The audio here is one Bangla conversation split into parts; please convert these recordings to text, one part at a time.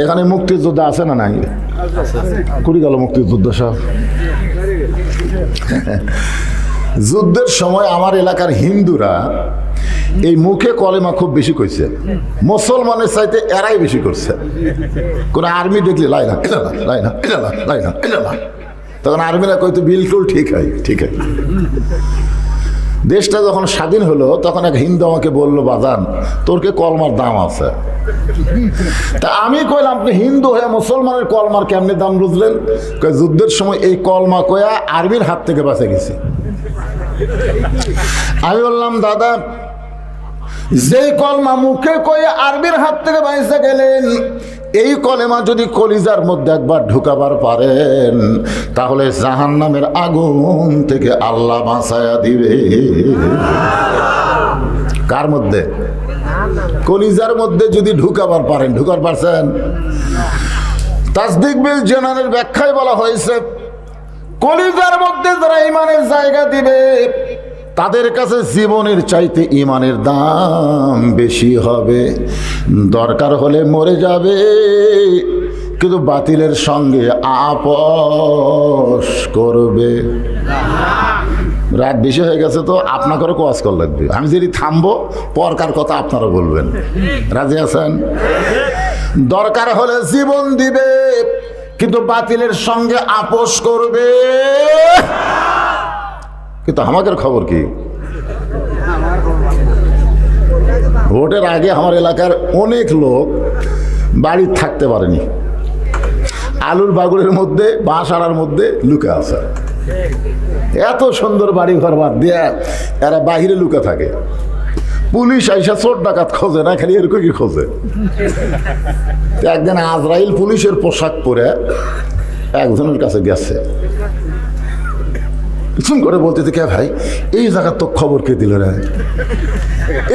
এখানে মুক্তিযোদ্ধা আছে না নাই? কুড়ি গেল মুক্তিযুদ্ধ সব। যুদ্ধের সময় আমার এলাকার হিন্দুরা এই মুখে কলেমা খুব বেশি কইছে, মুসলমানের চাইতে এরাই বেশি করছে। কোন আর্মি দেখলে লাইনা ইলাল্লাহ লাইনা ইলাল্লাহ লাইনা ইলাল্লাহ, তখন আর্মিরা কইতো বিলকুল ঠিক হয় ঠিক হয়। দেশটা যখন স্বাধীন হলো তখন এক হিন্দু আমাকে বললো, বাজান তোর কে কলমার দাম আছে? তা আমি কইলাম, আপনি হিন্দু হয়ে মুসলমানের কলমার কেমনে দাম বুঝলেন? যুদ্ধের সময় এই কলমা কয়া আর্মির হাত থেকে বাঁচে গেছি। আমি বললাম, দাদা যে কলমা মুখে কয়ে আরবির হাত থেকে বাইসে গেলেন, এই কলেমা যদি কলিজার মধ্যে একবার ঢুকাবার পারেন তাহলে জাহান্নামের আগুন থেকে আল্লাহ বাঁচায়া দিবে। কার মধ্যে? কলিজার মধ্যে যদি ঢুকাবার পারেন। ঢুকার পারছেন? তাসদিক বিল জানানের ব্যাখ্যায় বলা হয়েছে, কলিজার মধ্যে যারা ইমানের জায়গা দিবে তাদের কাছে জীবনের চাইতে ইমানের দাম বেশি হবে। দরকার হলে মরে যাবে, কিন্তু বাতিলের সঙ্গে আপোষ করবে। রাত বেশি হয়ে গেছে তো আপনাকেও কোয়াজ করা লাগবে। আমি যদি থামবো পরকার কথা আপনারা বলবেন। রাজি আছেন? দরকার হলে জীবন দিবে, কিন্তু বাতিলের সঙ্গে আপোষ করবে। কিন্তু আমাদের খবর কি? ভোটের আগে আমার এলাকার অনেক লোক বাড়ি থাকতে পারেনি, আলুর বাগুড়ের মধ্যে বাঁশাড়ার মধ্যে লুকে আছে। এত সুন্দর বাড়ি ঘর বাদ দিয়ে এরা বাহিরে লুকে থাকে। পুলিশ আইসা চোর ডাকাত খোঁজে না, খালি এরকম কি খোঁজে। একদিন আজরাইল পুলিশের পোশাক পরে একজনের কাছে গেছে, পিছন করে বলতে কে ভাই এই জায়গার তো খবর কে দিল রে?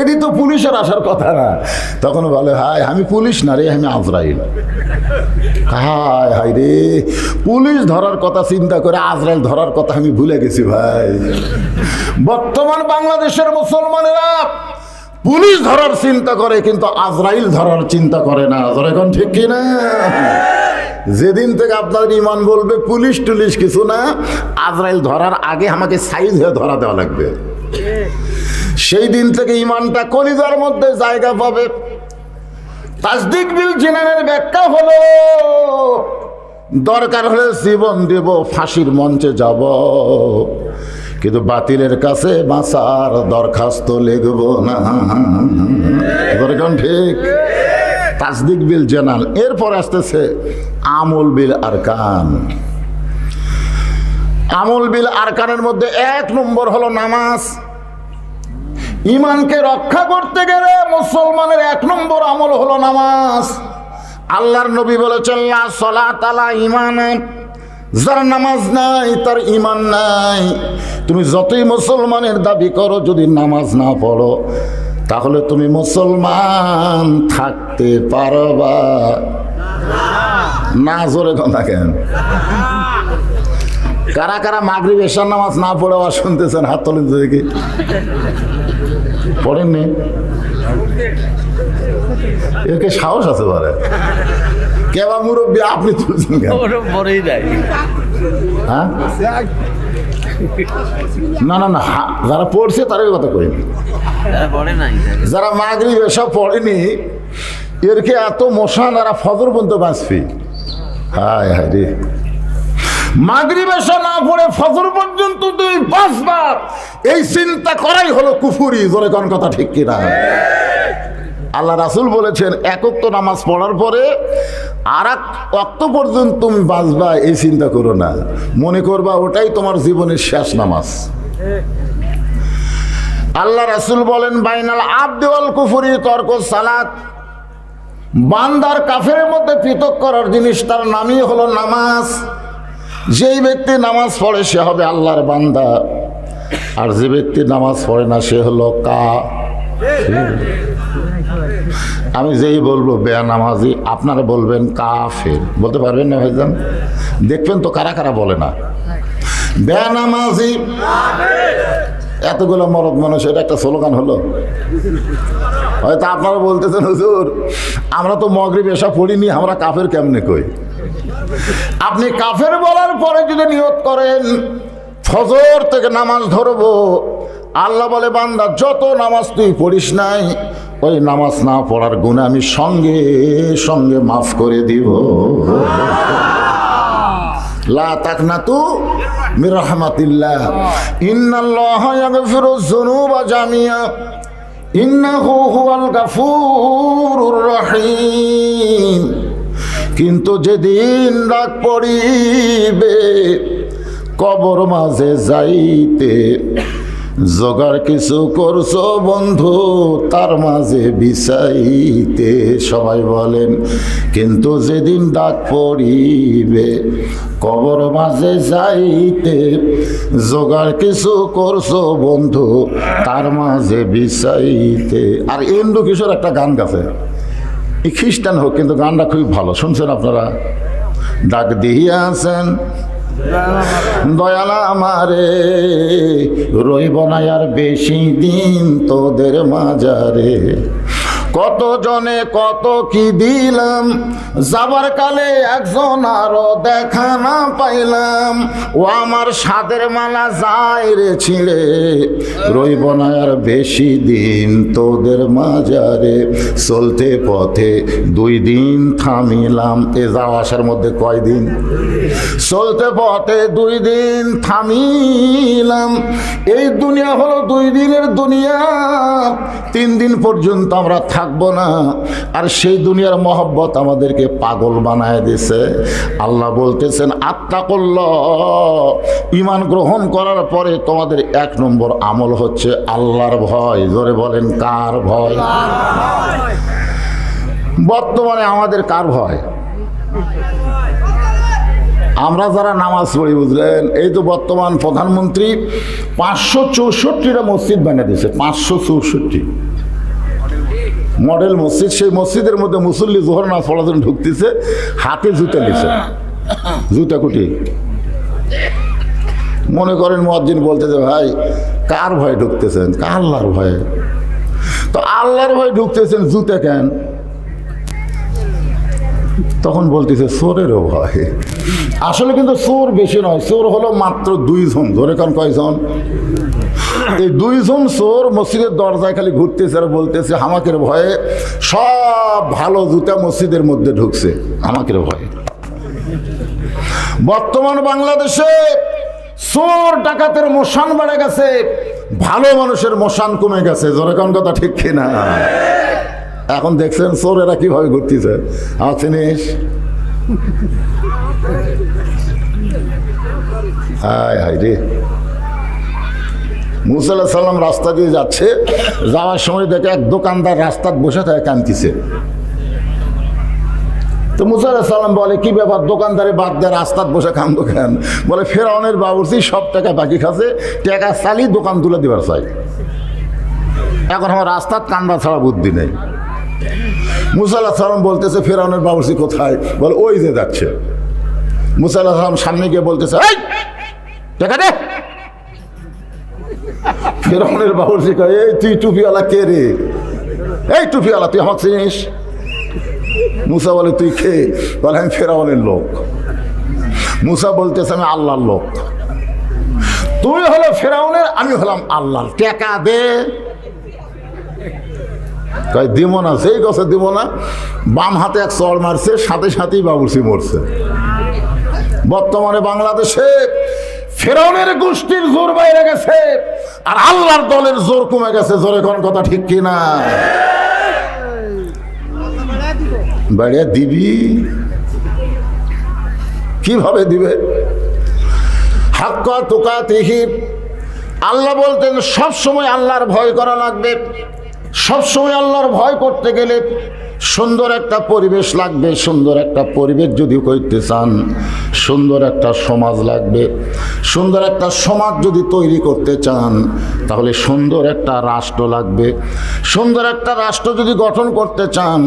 এটি তো পুলিশের আসার কথা না। তখন বলে, হাই আমি পুলিশ না রে, আমি আজরাইল। হায় হাই রে, পুলিশ ধরার কথা চিন্তা করে আজরাইল ধরার কথা আমি ভুলে গেছি ভাই। বর্তমান বাংলাদেশের মুসলমানেরা পুলিশ ধরার চিন্তা করে কিন্তু আজরাইল ধরার চিন্তা করে না। এখন ঠিক কিনা? যেদিন থেকে আপনার ইমান বলবে পুলিশ টুলিশ কিছু না, আজরাইল ধরার আগে আমাকে সাইজ হয়ে ধরা দেওয়া লাগবে, সেই দিন থেকে ইমানটা কলিজার মধ্যে জায়গা পাবে। তাসদিক বিল জিনানের ব্যাখ্যা হলো, দরকার হলে জীবন দেব, ফাঁসির মঞ্চে যাব, কিন্তু বাতিলের কাছে বাঁচার দরখাস্ত লিখব না। ঠিক? তাসদিক বিল জানাল। এরপর আসতেছে আমল বিল আরকান। আমল বিল আরকানের মধ্যে ১ নম্বর হলো নামাজ। ইমানকে রক্ষা করতে গেলে মুসলমানের ১ নম্বর আমল হলো নামাজ। আল্লাহর নবী বলেছেন, লা সালাত আলা ঈমান, যার নামাজ নাই তার ইমান নাই। তুমি যতই মুসলমানের দাবি করো, যদি নামাজ না পড়ো তাহলে তুমি মুসলমান থাকতে পারবা না। জোরে কথা কেন? কারা কারা মাগরিব এশার নামাজ না পড়ে আবার শুনতেছেন? হাত তোলেন দেখি। পড়েননি? একে সাহস আছে বলে কেবা মুরব্বী আপনি তুলছেন কেন? হ্যাঁ না না না, যারা পড়ছে তাদের কথা কইনি, যারা মাগরিব এসব পড়েনি এরকে এত মশা নারা ফজর পর্যন্ত বাঁচবি। হায় হায় রে, মাগরিব এসা না পড়ে ফজর পর্যন্ত তুই বাঁচবা, এই চিন্তা করাই হলো কুফুরি। জোরে কোন কথা ঠিক কিনা? আল্লাহ রাসূল বলেছেন, এক ওয়াক্ত নামাজ পড়ার পরে আর এক ওয়াক্ত পর্যন্ত তুমি বাঁচবা, এই চিন্তা করো না। মনে করবা ওটাই তোমার জীবনের শেষ নামাজ। আল্লাহ রাসূল বলেন, বাইনাল আবদি ওয়াল কুফরি তরকুস সালাত। বান্দার কাফেরের মধ্যে পৃথক করার জিনিস তার নামই হলো নামাজ। যেই ব্যক্তি নামাজ পড়ে সে হবে আল্লাহর বান্দা, আর যে ব্যক্তি নামাজ পড়ে না সে হলো কাফের। আমি যেই বলবো বেনামাজি, আপনারা বলবেন কাফের। বলতে পারবেন না ভাইজান? দেখবেন তো কারা কারা বলে না বেনামাজি। এতগুলো মরদ মানুষ, এটা একটা স্লোগান হলো? হয়তো আপনারা বলতেছেন হুজুর আমরা তো মাগরিব এশা পড়িনি, আমরা কাফের কেমনে কই? আপনি কাফের বলার পরে যদি নিয়ত করেন ফজর থেকে নামাজ ধরবো, আল্লাহ বলে বান্দা যত নামাজ তুই পড়িস নাই ওই নামাজ না পড়ার গুনাহ আমি সঙ্গে সঙ্গে মাফ করে দিব। লা তাকনাতু মির রাহমাতিল্লাহ ইন্নাল্লাহা ইয়াগফিরুয যুনুবা জামিআ ইন্নাহু হুয়াল গাফুরুর রহিম। কিন্তু যেদিন ডাক পড়িবে কবর মাঝে যাইতে, জোগাড় কিছু করছো বন্ধু তার মাঝে বিছাইতে। সবাই বলেন, কিন্তু যেদিন ডাক পড়িবে কবর মাঝে যাইতে, জোগাড় কিছু করছো বন্ধু তার মাঝে বিছাইতে। আর ইন্দু কিশোর একটা গান গাছে, এই খ্রিস্টান হোক কিন্তু গানটা খুবই ভালো, শুনছেন আপনারা? ডাক দিয়াছেন দয়াল আমারে, রইব না আর বেশি দিন তোদের মাজারে। কত জনে কত কি দিলাম, যাবার কালে একজন আরো দেখা না পাইলাম। ও আমার সাদের মালা যায় রে ছিঁড়ে, রইব না আর বেশি দিন তোদের মাজারে। চলতে পথে 2 দিন থামিলাম, এ যাওয়া আসার মধ্যে কয়দিন? চলতে পথে 2 দিন থামিলাম। এই দুনিয়া হলো 2 দিনের দুনিয়া, 3 দিন পর্যন্ত আমরা থাকবো না। আর সেই দুনিয়ার মহব্বত আমাদেরকে পাগল বানায় দিছে। আল্লাহ বলতেছেন আত্তাকুল্লাহ, ঈমান গ্রহণ করার পরে তোমাদের 1 নম্বর আমল হচ্ছে আল্লাহর ভয়। জোরে বলেন, কার ভয়? বর্তমানে আমাদের কার ভয়? আমরা যারা নামাজ পড়ি, বুঝলেন, এই তো বর্তমান প্রধানমন্ত্রী 564টা মসজিদ বানিয়ে দিয়েছে। 564 মডেল মসজিদ। সেই মসজিদের মধ্যে মুসল্লি জোহর নামাজ পড়ার জন্য ঢুকতেছে, হাতে জুতা নিছে, জুতা কুটি। মনে করেন মুয়াজ্জিন বলতেছে, ভাই কার ভয়ে ঢুকতেছেন? আল্লাহর ভয়ে। তো আল্লাহর ভয়ে ঢুকতেছেন, জুতা কেন? তখন বলতেছে চোরেরও ভয়। আসলে কিন্তু চোর বেশি নয়, চোর হলো মাত্র 2 জন। ধরে কারণ কয়জন? এই 2 জন চোর মসজিদের দরজায় খালি ঘুরতেছে আর বলতেছে হামাকের ভয়ে সব ভালো জুতা মসজিদের মধ্যে ঢুকছে, হামাকের ভয়ে। বর্তমান বাংলাদেশে চোর ডাকাতের মশান বেড়ে গেছে, ভালো মানুষের মশান কমে গেছে। জোরে কোন কথা ঠিক কিনা? এখন দেখছেন চোরেরা কিভাবে ঘুরতেছে। আমার চিনিস? হায় হায় রে। মুসা আলাইহিস সালাম রাস্তা দিয়ে যাচ্ছে, যাওয়ার সময় দেখে এক দোকানদার রাস্তায় বসে থাকে কাঁদতেছে। তো মুসা আলাইহিস সালাম বলে, কি ব্যাপার, দোকানদারে বাদ দেয় রাস্তায় বসে কান্দো কেন? বলে ফেরাউনের বাবুর্চি সব টাকা বাকি খাচ্ছে, টাকা চালি দোকান তুলে দিবার চাই, এখন আমার রাস্তায় কান্দা ছাড়া বুদ্ধি নেই। মুসা আলাইহিস সালাম বলতেছে ফেরাউনের বাবুর্চি কোথায়? বলে ওই যে যাচ্ছে। মুসা আলাইহিস সালাম সামনে গিয়ে বলতেছে, এই টাকা দে। ফেরাউনের বাবুর্চি কয়, এই তুই টুপিওয়ালা কে রে? এই টুপিওয়ালা তুই আমাকে চিনিস? মুসা বলে, তুই কে? বলে, আমি ফেরাউনের লোক। মুসা বলতেছে, আমি আল্লাহর লোক। তুই হলো ফেরাউনের, আমি হলাম আল্লাহর। টাকা দে। কয় দিব না। সেই গছে দিব না, বাম হাতে এক চড় মারছে, সাথে সাথেই বাবুর্চি মরছে। বর্তমানে বাংলাদেশে ফেরাউনের গোষ্ঠীর জোর বাইরে গেছে আর আল্লাহর দলের জোর কমে গেছে। জোরে কোন কথা ঠিক কিনা? বাড়িয়া দিবি, কিভাবে দিবে? হাক্কা তুকাতিহি। আল্লাহ বলতেন সব সময় আল্লাহর ভয় করা লাগবে। সব সময় আল্লাহর ভয় করতে গেলে সুন্দর একটা পরিবেশ লাগবে। সুন্দর একটা পরিবেশ যদি করতে চান, সুন্দর একটা সমাজ লাগবে। সুন্দর একটা সমাজ যদি তৈরি করতে চান, তাহলে সুন্দর একটা রাষ্ট্র লাগবে। সুন্দর একটা রাষ্ট্র যদি গঠন করতে চান,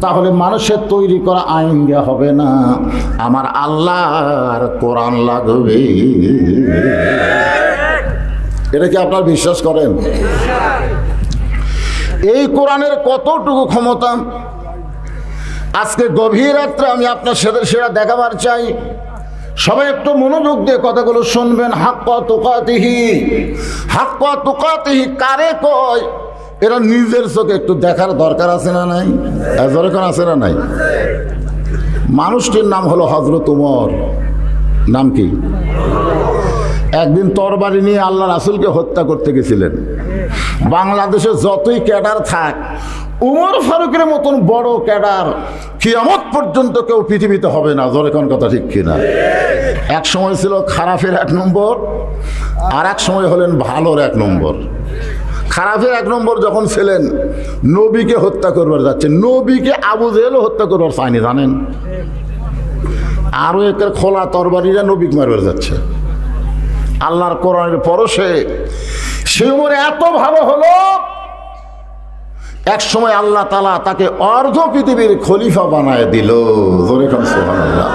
তাহলে মানুষের তৈরি করা আইন দেওয়া হবে না, আমার আল্লাহর কোরআন লাগবে। এটা কি আপনার বিশ্বাস করেন? এই কোরআনের কতটুকু ক্ষমতা আজকে গভীর রাত্রে আমি আপনার সাথে সেটা দেখাবার চাই। সবাই একটু মনোযোগ দিয়ে কথাগুলো শুনবেন। হাক্কা তুকাতিহি, হাক্কা তুকাতিহি কারে কয়? এরা নিজের চোখে একটু দেখার দরকার আছে না নাই? দরকার আছে না নাই? মানুষটির নাম হলো হযরত উমর। নাম কি? একদিন তরবারি নিয়ে আল্লাহ রাসূলকে হত্যা করতে গেছিলেন। বাংলাদেশে যতই ক্যাডার থাক, উমর ফারুকের মতন বড় ক্যাডার কিয়ামত পর্যন্ত কেউ পৃথিবীতে হবে না। জোরে কোন কথা ঠিক কিনা? এক সময় ছিল খারাপের 1 নম্বর, আর এক সময় হলেন ভালোর 1 নম্বর। খারাপের 1 নম্বর যখন ছিলেন, নবীকে হত্যা করবার যাচ্ছে, নবীকে আবু জেহেলও হত্যা করবার চায়নি, জানেন? আরো একের খোলা তরবারিরা নবীকে মারবার যাচ্ছে। আল্লাহর কোরআনের পরশে সে উমর এত ভালো হলো, এক সময় আল্লাহ তাআলা তাকে অর্ধ পৃথিবীর খলিফা বানায় দিল। সুবহানাল্লাহ।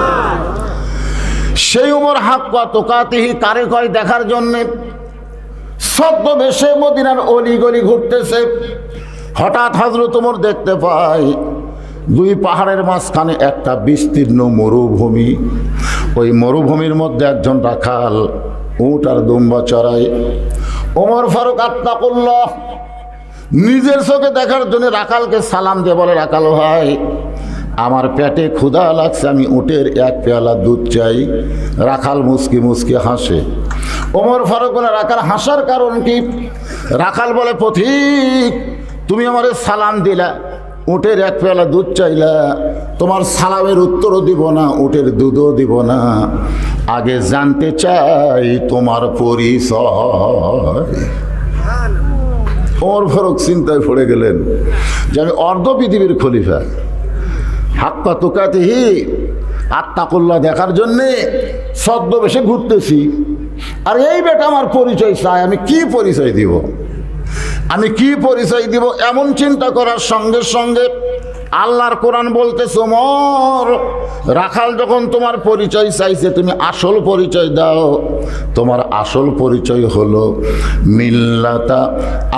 সেই উমর হাক্কা তুকাতিহি কারে কয় দেখার জন্যে ছদ্মবেশে মদিনার অলি গলি ঘুরতেছে। হঠাৎ হযরত ওমর দেখতে পায় 2 পাহাড়ের মাঝখানে একটা বিস্তীর্ণ মরুভূমি। ওই মরুভূমির মধ্যে একজন রাখাল উট আর দুম্বা চড়ায়। ওমর ফারুক আত্তাকুল্লাহ নিজের চোখে দেখার জন্য রাখালকে সালাম দিয়ে বলে, রাখাল ভাই, আমার পেটে ক্ষুধা লাগছে, আমি উটের 1 পেয়ালা দুধ চাই। রাখাল মুচকি মুচকি হাসে। ওমর ফারুক বলে, রাখাল হাসার কারণ কি? রাখাল বলে, পথিক, তুমি আমারে সালাম দিলা, উটের 1 পেয়ালা দুধ চাইলা, তোমার সালামের উত্তরও দিব না, উটের দুধও দিব না, আগে জানতে চাই তোমার পরিচয়। ওমর ফারুক চিন্তায় পড়ে গেলেন যে আমি অর্ধ পৃথিবীর খলিফা, হাক্কা তুকাতিহি আত্তাকুল্লাহ দেখার জন্যে ছদ্মবেশে ঘুরতেছি, আর এই বেটা আমার পরিচয় চাই, আমি কি পরিচয় দিব? আমি কি পরিচয় দিব? এমন চিন্তা করার সঙ্গে সঙ্গে আল্লাহর কোরআন বলতেছে, ওমর, রাখাল যখন তোমার পরিচয় চাইছে, তুমি আসল পরিচয় দাও। তোমার আসল পরিচয় হলো মিল্লাতা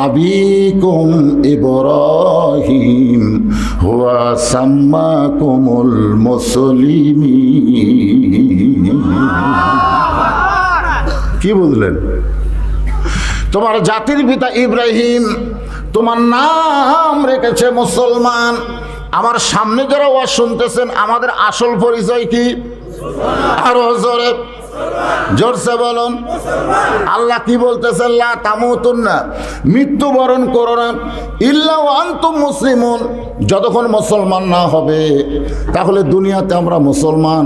আবিকুম ইব্রাহিম হুয়া সাম্মাকুমুল মুসলিমিন। কি বুঝলেন? তোমার জাতির পিতা ইব্রাহিম তোমার নাম রেখেছে মুসলমান। আমার সামনে যারা ওয়াজ শুনতেছেন, আমাদের আসল পরিচয় কি? আরো জোরে জোরসে বলুন। আল্লাহ কি বলতেছেন? লা তামুতুন্না, মৃত্যুবরণ করো না, ইল্লা ওয়া আনতুম মুসলিমুন, যতক্ষণ মুসলমান না হবে। তাহলে দুনিয়াতে আমরা মুসলমান,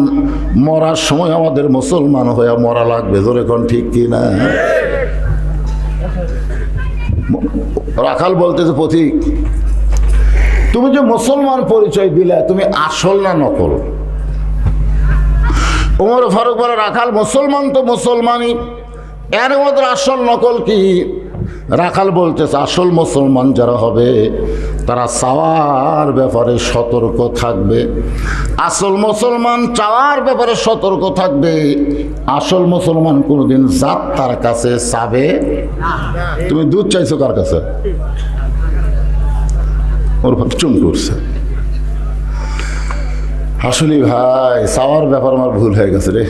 মরার সময় আমাদের মুসলমান হয়ে মরা লাগবে। জোরে কোন ঠিক কি না? রাখাল বলতেছে, পথিক, তুমি যে মুসলমান পরিচয় দিলে, তুমি আসল না নকল? ওমর ফারুক বলে, রাখাল মুসলমান তো মুসলমানই, এর মধ্যে আসল নকল কি? রাখাল বলতেছে, আসল মুসলমান যারা হবে তারা চাওয়ার ব্যাপারে সতর্ক থাকবে। আসল মুসলমান চাওয়ার ব্যাপারে সতর্ক থাকবে। আসল মুসলমান কোনোদিন জাত তার কাছে চাবে। তুমি দুধ চাইছো কার কাছে? ওর চুম করছে। আসলে ভাই, চাওয়ার ব্যাপার আমার ভুল হয়ে গেছে রে।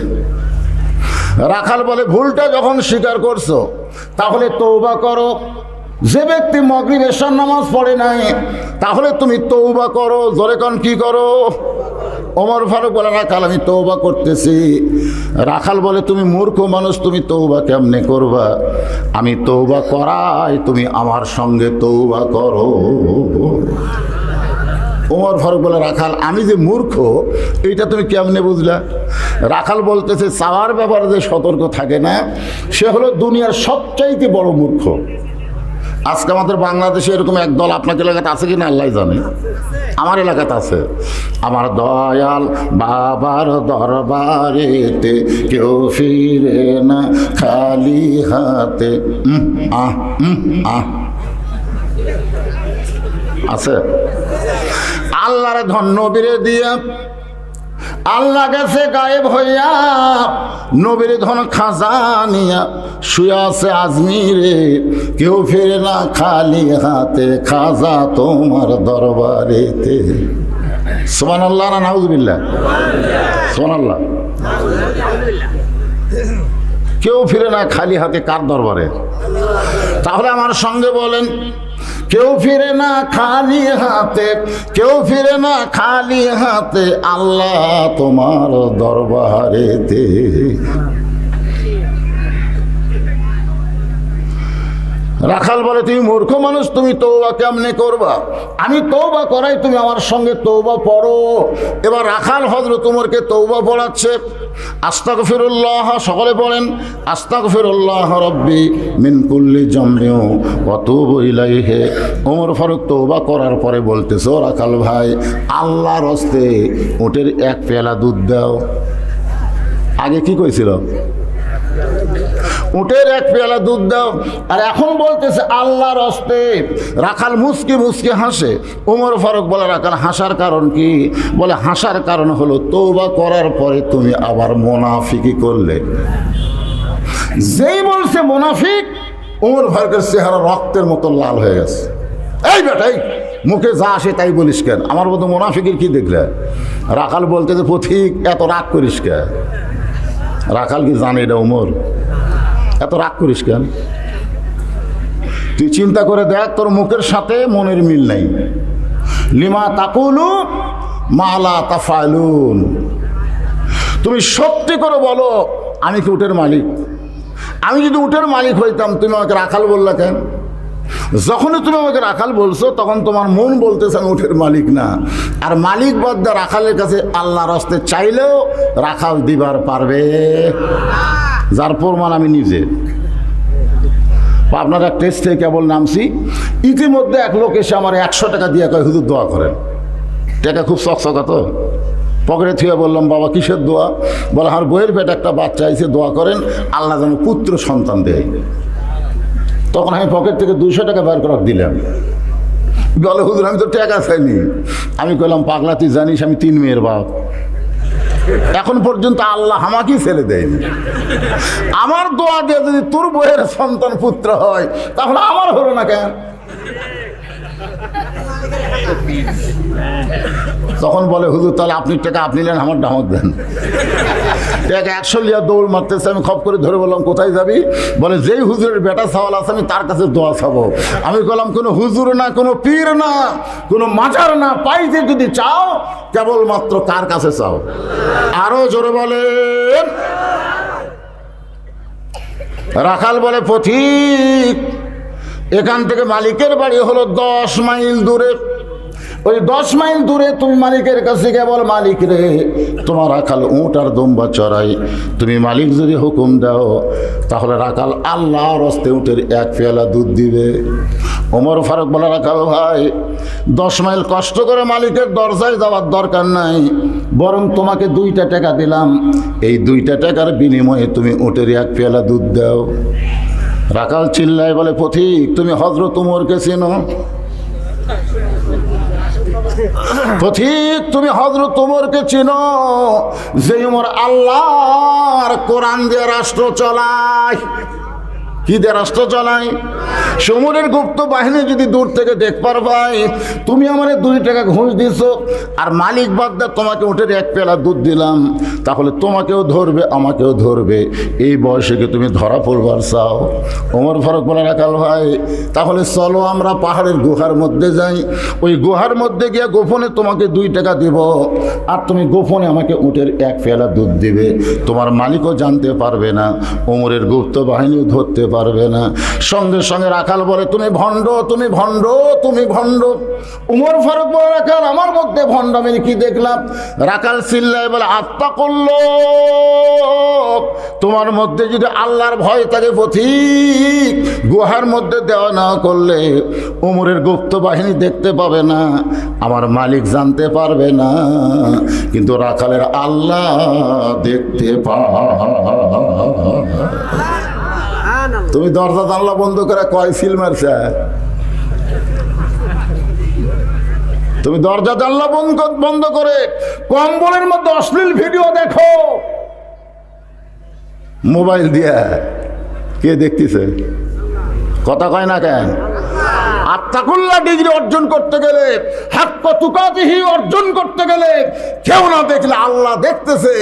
রাখাল বলে, ভুলটা যখন স্বীকার করছো তাহলে তওবা করো। যে ব্যক্তি মাগরিব এশার নামাজ পড়ে নাই, তাহলে তুমি তওবা করো। জোরে কোন কি করো? ওমর ফারুক বলে, রাখাল আমি তওবা করতেছি। রাখাল বলে, তুমি মূর্খ মানুষ, তুমি তওবা কেমনে করবা? আমি তওবা করাই, তুমি আমার সঙ্গে তওবা করো। ওমর ফারুক বলে, রাখাল আমি যে মূর্খ এইটা তুমি কেমনে বুঝলা? রাখাল বলতেছে, চাওয়ার ব্যাপারে যে সতর্ক থাকে না, সে হলো দুনিয়ার সবচাইতে বড় মূর্খ। আজকে আমাদের বাংলাদেশে এরকম একদল, আপনাদের এলাকাতে আছে কিনা আল্লাহ জানে, আমার এলাকাতে আছে। আমার দয়াল বাবার দরবারেতে কেউ ফিরে না খালি হাতে। আছে আল্লাহর ধন্য বীরে দিয়া আল্লাহ গেছে গায়েব হইয়া, নবীর ধন খাজা নিয়া শুয়ে আছে আজমিরে, কেউ ফিরে না খালি হাতে, খাজা তোমার দরবারেতে। সুবহানাল্লাহ না নাউযুবিল্লাহ? সুবহানাল্লাহ। কেউ ফিরে না খালি হাতে কার দরবারে? তাহলে আমার সঙ্গে বলেন, কেউ ফিরে না খালি হাতে, কেউ ফিরে না খালি হাতে, আল্লাহ তোমার দরবারেতে। রাখাল বলে, তুমি মূর্খ মানুষ, তুমি তওবা কেমনে করবা? আমি তওবা করাই, তুমি আমার সঙ্গে তওবা পড়ো। এবার রাখাল হযরত ওমরকে তওবা পড়াচ্ছে। আস্তাগফিরুল্লাহ, সকলে পড়েন, আস্তাগফিরুল্লাহ রাব্বি মিন কুল্লি জামবিন ওয়া তুবু ইলাইহি। ওমর ফারুক তওবা করার পরে বলতেছে, রাখাল ভাই, আল্লাহর হস্তে উটের এক পেয়ালা দুধ দাও। আগে কি কইছিল? উটের এক পেয়ালা দুধ দাও। আর এখন বলতেছে আল্লাহর হস্তে। রাখাল মুসকি মুসকি হাসে। ওমর ফারুক বলে, রাখাল হাসার কারণ কি? বলে, হাসার কারণ হলো তওবা করার পরে তুমি আবার মুনাফিকি করলে। যেই বলছে মুনাফিক, ওমর ফারুকের চেহারা রক্তের মতো লাল হয়ে গেছে। এই বেটাই, মুখে যা আসে তাই বলিস কেন? আমার মতো মুনাফিকের কি দেখলে? রাখাল বলতেছে, পথিক এত রাগ করিস কেন? রাখাল কি জানে এটা ওমর? এত রাগ করিস কেন? তুই চিন্তা করে দেখ, তোর মুখের সাথে মনের মিল নাই। লিমা তাকুলু মা লা তাফআলুন। তুমি সত্যি করে বলো, আমি কি উটের মালিক? আমি যদি উটের মালিক হইতাম, তুমি আমাকে রাখাল বললা কেন? যখনই তুমি আমাকে রাখাল বলছো, তখন তোমার মন বলতেছে আমি উটের মালিক না। আর মালিক বাদ দিয়ে রাখালের কাছে আল্লাহর হস্তে চাইলেও রাখাল দিবার পারবে, যার প্রমাণ আমি নিজে। আপনার এক টেস্টে কেবল নামছি, ইতিমধ্যে এক লোক এসে আমার 100 টাকা দিয়ে কয়, হুজুর দোয়া করেন। টাকা খুব চকচকা তো, পকেটে থুয়ে বললাম, বাবা কিসের দোয়া? বলে, আমার বইয়ের পেটে একটা বাচ্চা আইছে, দোয়া করেন আল্লাহ যেন পুত্র সন্তান দেয়। তখন আমি পকেট থেকে 200 টাকা বের করে দিলাম। বলে, হুজুর আমি তো টাকা চাইনি। আমি কইলাম, পাগলা তুই জানিস আমি 3 মেয়ের বাপ, এখন পর্যন্ত আল্লাহ আমাকেই ছেলে দেয়নি। আমার দোয়া দিয়ে যদি তোর বইয়ের সন্তান পুত্র হয়, তাহলে আমার হলো না কেন? তখন বলে, হুজুর তাহলে আপনি টাকা আপনি নেন, আমার ডামক দেন। টাকা 100 লিয়া দৌড় মারতেছে। আমি খপ করে ধরে বললাম, কোথায় যাবি? বলে, যেই হুজুরের বেটা সওয়াল আছে আমি তার কাছে দোয়া চাবো। আমি বললাম, কোনো হুজুর না, কোনো পীর না, কোনো মাজার না, পাইতে যদি চাও কেবলমাত্র কার কাছে চাও? আরো জোরে বলেন। রাখাল বলে, পথিক এখান থেকে মালিকের বাড়ি হলো 10 মাইল দূরে। ওই 10 মাইল দূরে তুমি মালিকের কাছে গিয়ে বল, মালিক রে, তোমার রাখাল উট আর দুম্বা চড়াই, তুমি মালিক যদি হুকুম দাও তাহলে রাখাল আল্লাহর হস্তে উটের এক পেয়ালা দুধ দিবে। ওমর ফারুক বলে, রাখাল ভাই 10 মাইল কষ্ট করে মালিকের দরজায় যাওয়ার দরকার নাই, বরং তোমাকে 2টা টাকা দিলাম, এই 2টা টাকার বিনিময়ে তুমি উটের এক পেয়ালা দুধ দাও। রাখাল চিল্লায় বলে, পথিক তুমি হযরত ওমরকে চেনো? পথিক তুমি হযরত ওমরকে চেনো? যে ওমর আল্লাহর কোরআন দিয়ে রাষ্ট্র চালায়। কি দিয়ে রাষ্ট্র চালায়? সমরের গুপ্ত বাহিনী যদি দূর থেকে দেখ পারবাই, তুমি আমারে 2 টাকা ঘুষ দিছো আর মালিক বাদদা তোমাকে উটের এক পেয়ালা দুধ দিলাম, তাহলে তোমাকেও ধরবে আমাকেও ধরবে। এই বয়সে কি তুমি ধরা পড়বার চাও? ওমর ফারুক বলে, রাখাল ভাই তাহলে চলো আমরা পাহাড়ের গুহার মধ্যে যাই, ওই গুহার মধ্যে গিয়ে গোপনে তোমাকে 2 টাকা দিব আর তুমি গোপনে আমাকে উটের এক পেয়ালা দুধ দিবে, তোমার মালিকও জানতে পারবে না, ওমরের গুপ্ত বাহিনীও ধরতে পারবে না। সঙ্গে সঙ্গে রাখাল বলে, তুমি ভণ্ড, তুমি ভণ্ড, তুমি ভণ্ড। উমর ফারুক বলে, রাখাল আমার মধ্যে ভণ্ডামির কি দেখলাম? রাখাল চিল্লায় বলে, আত্মা করলো, তোমার মধ্যে যদি আল্লাহর ভয় থাকে পথিক, গুহার মধ্যে দেওয়া না করলে উমরের গুপ্ত বাহিনী দেখতে পাবে না, আমার মালিক জানতে পারবে না, কিন্তু রাখালের আল্লাহ দেখতে পায়। তুমি দরজা জানলা বন্ধ করে কয় সিল মারছে? তুমি দরজা জানলা বন্ধ করে কম্বলের মধ্যে অশ্লীল ভিডিও দেখো, মোবাইল দিয়ে কে দেখতেছে? কথা কয় না কেন? আত্তাকুল্লাহ ডিগ্রি অর্জন করতে গেলে, হাক্কা তুকাতিহি অর্জন করতে গেলে কেউ না দেখলে আল্লাহ দেখতেছে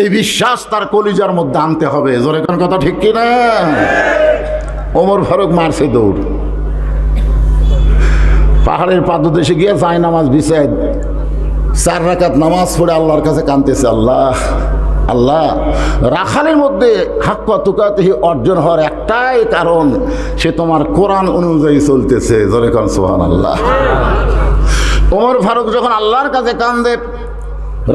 এই বিশ্বাস তার কলিজার মধ্যে আনতে হবে। জোরে কোন কথা ঠিক কিনা? ওমর ফারুক মারছে দৌড়, পাহাড়ের পাদদেশে গিয়ে যায় নামাজ বিছায় 4 রাকাত নামাজ পড়ে আল্লাহর কাছে কাঁদতেছে, আল্লাহ আল্লাহ। রাখালের মধ্যে হাক্কা তুকাতিহি অর্জন হওয়ার একটাই কারণ, সে তোমার কোরআন অনুযায়ী চলতেছে। জোরে কোন সুবহানাল্লাহ। ওমর ফারুক যখন আল্লাহর কাছে কান্দে,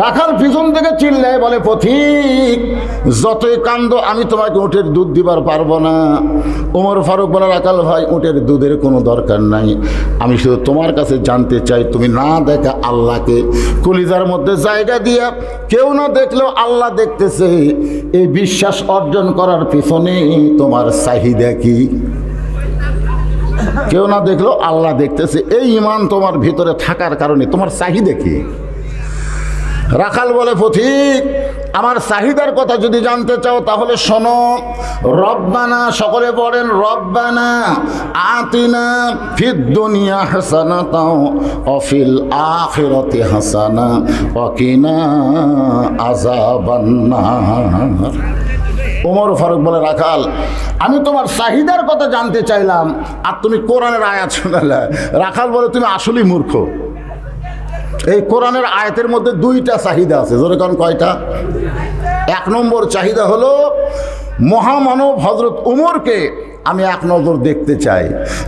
রাখাল পিছন থেকে চিল্লায় বলে, পথিক যতই কান্দো আমি তোমাকে উটের দুধ দিবার পারবো না। ওমর ফারুক বলে, রাখাল ভাই উটের দুধের কোনো দরকার নাই, আমি শুধু তোমার কাছে জানতে চাই তুমি না দেখা আল্লাহকে কলিজার মধ্যে জায়গা দিয়া, কেউ না দেখলেও আল্লাহ দেখতেছে, এই বিশ্বাস অর্জন করার পিছনে তোমার চাহিদা কি? কেউ না দেখলেও আল্লাহ দেখতেছে, এই ঈমান তোমার ভিতরে থাকার কারণে তোমার চাহিদা কি? রাখাল বলে, পথিক আমার চাহিদার কথা যদি জানতে চাও তাহলে শোনো, রব্বানা, সকলে পড়েন রব্বানা আতিনা ফিদ দুনিয়া হাসানাতাও ওয়া ফিল আখিরাতি হাসানা ওয়া কিনা আযাবান নার। ওমর ফারুক বলে, রাখাল আমি তোমার চাহিদার কথা জানতে চাইলাম আর তুমি কোরআনের আয়াত শোনালে। রাখাল বলে, তুমি আসলেই মূর্খ। এই কোরআনের আয়াতের মধ্যে 2টা চাহিদা আছে। জোরে কোন কয়টা? 1 নম্বর চাহিদা হলো মহামানব হযরত উমরকে আমি এক নজর দেখতে চাই,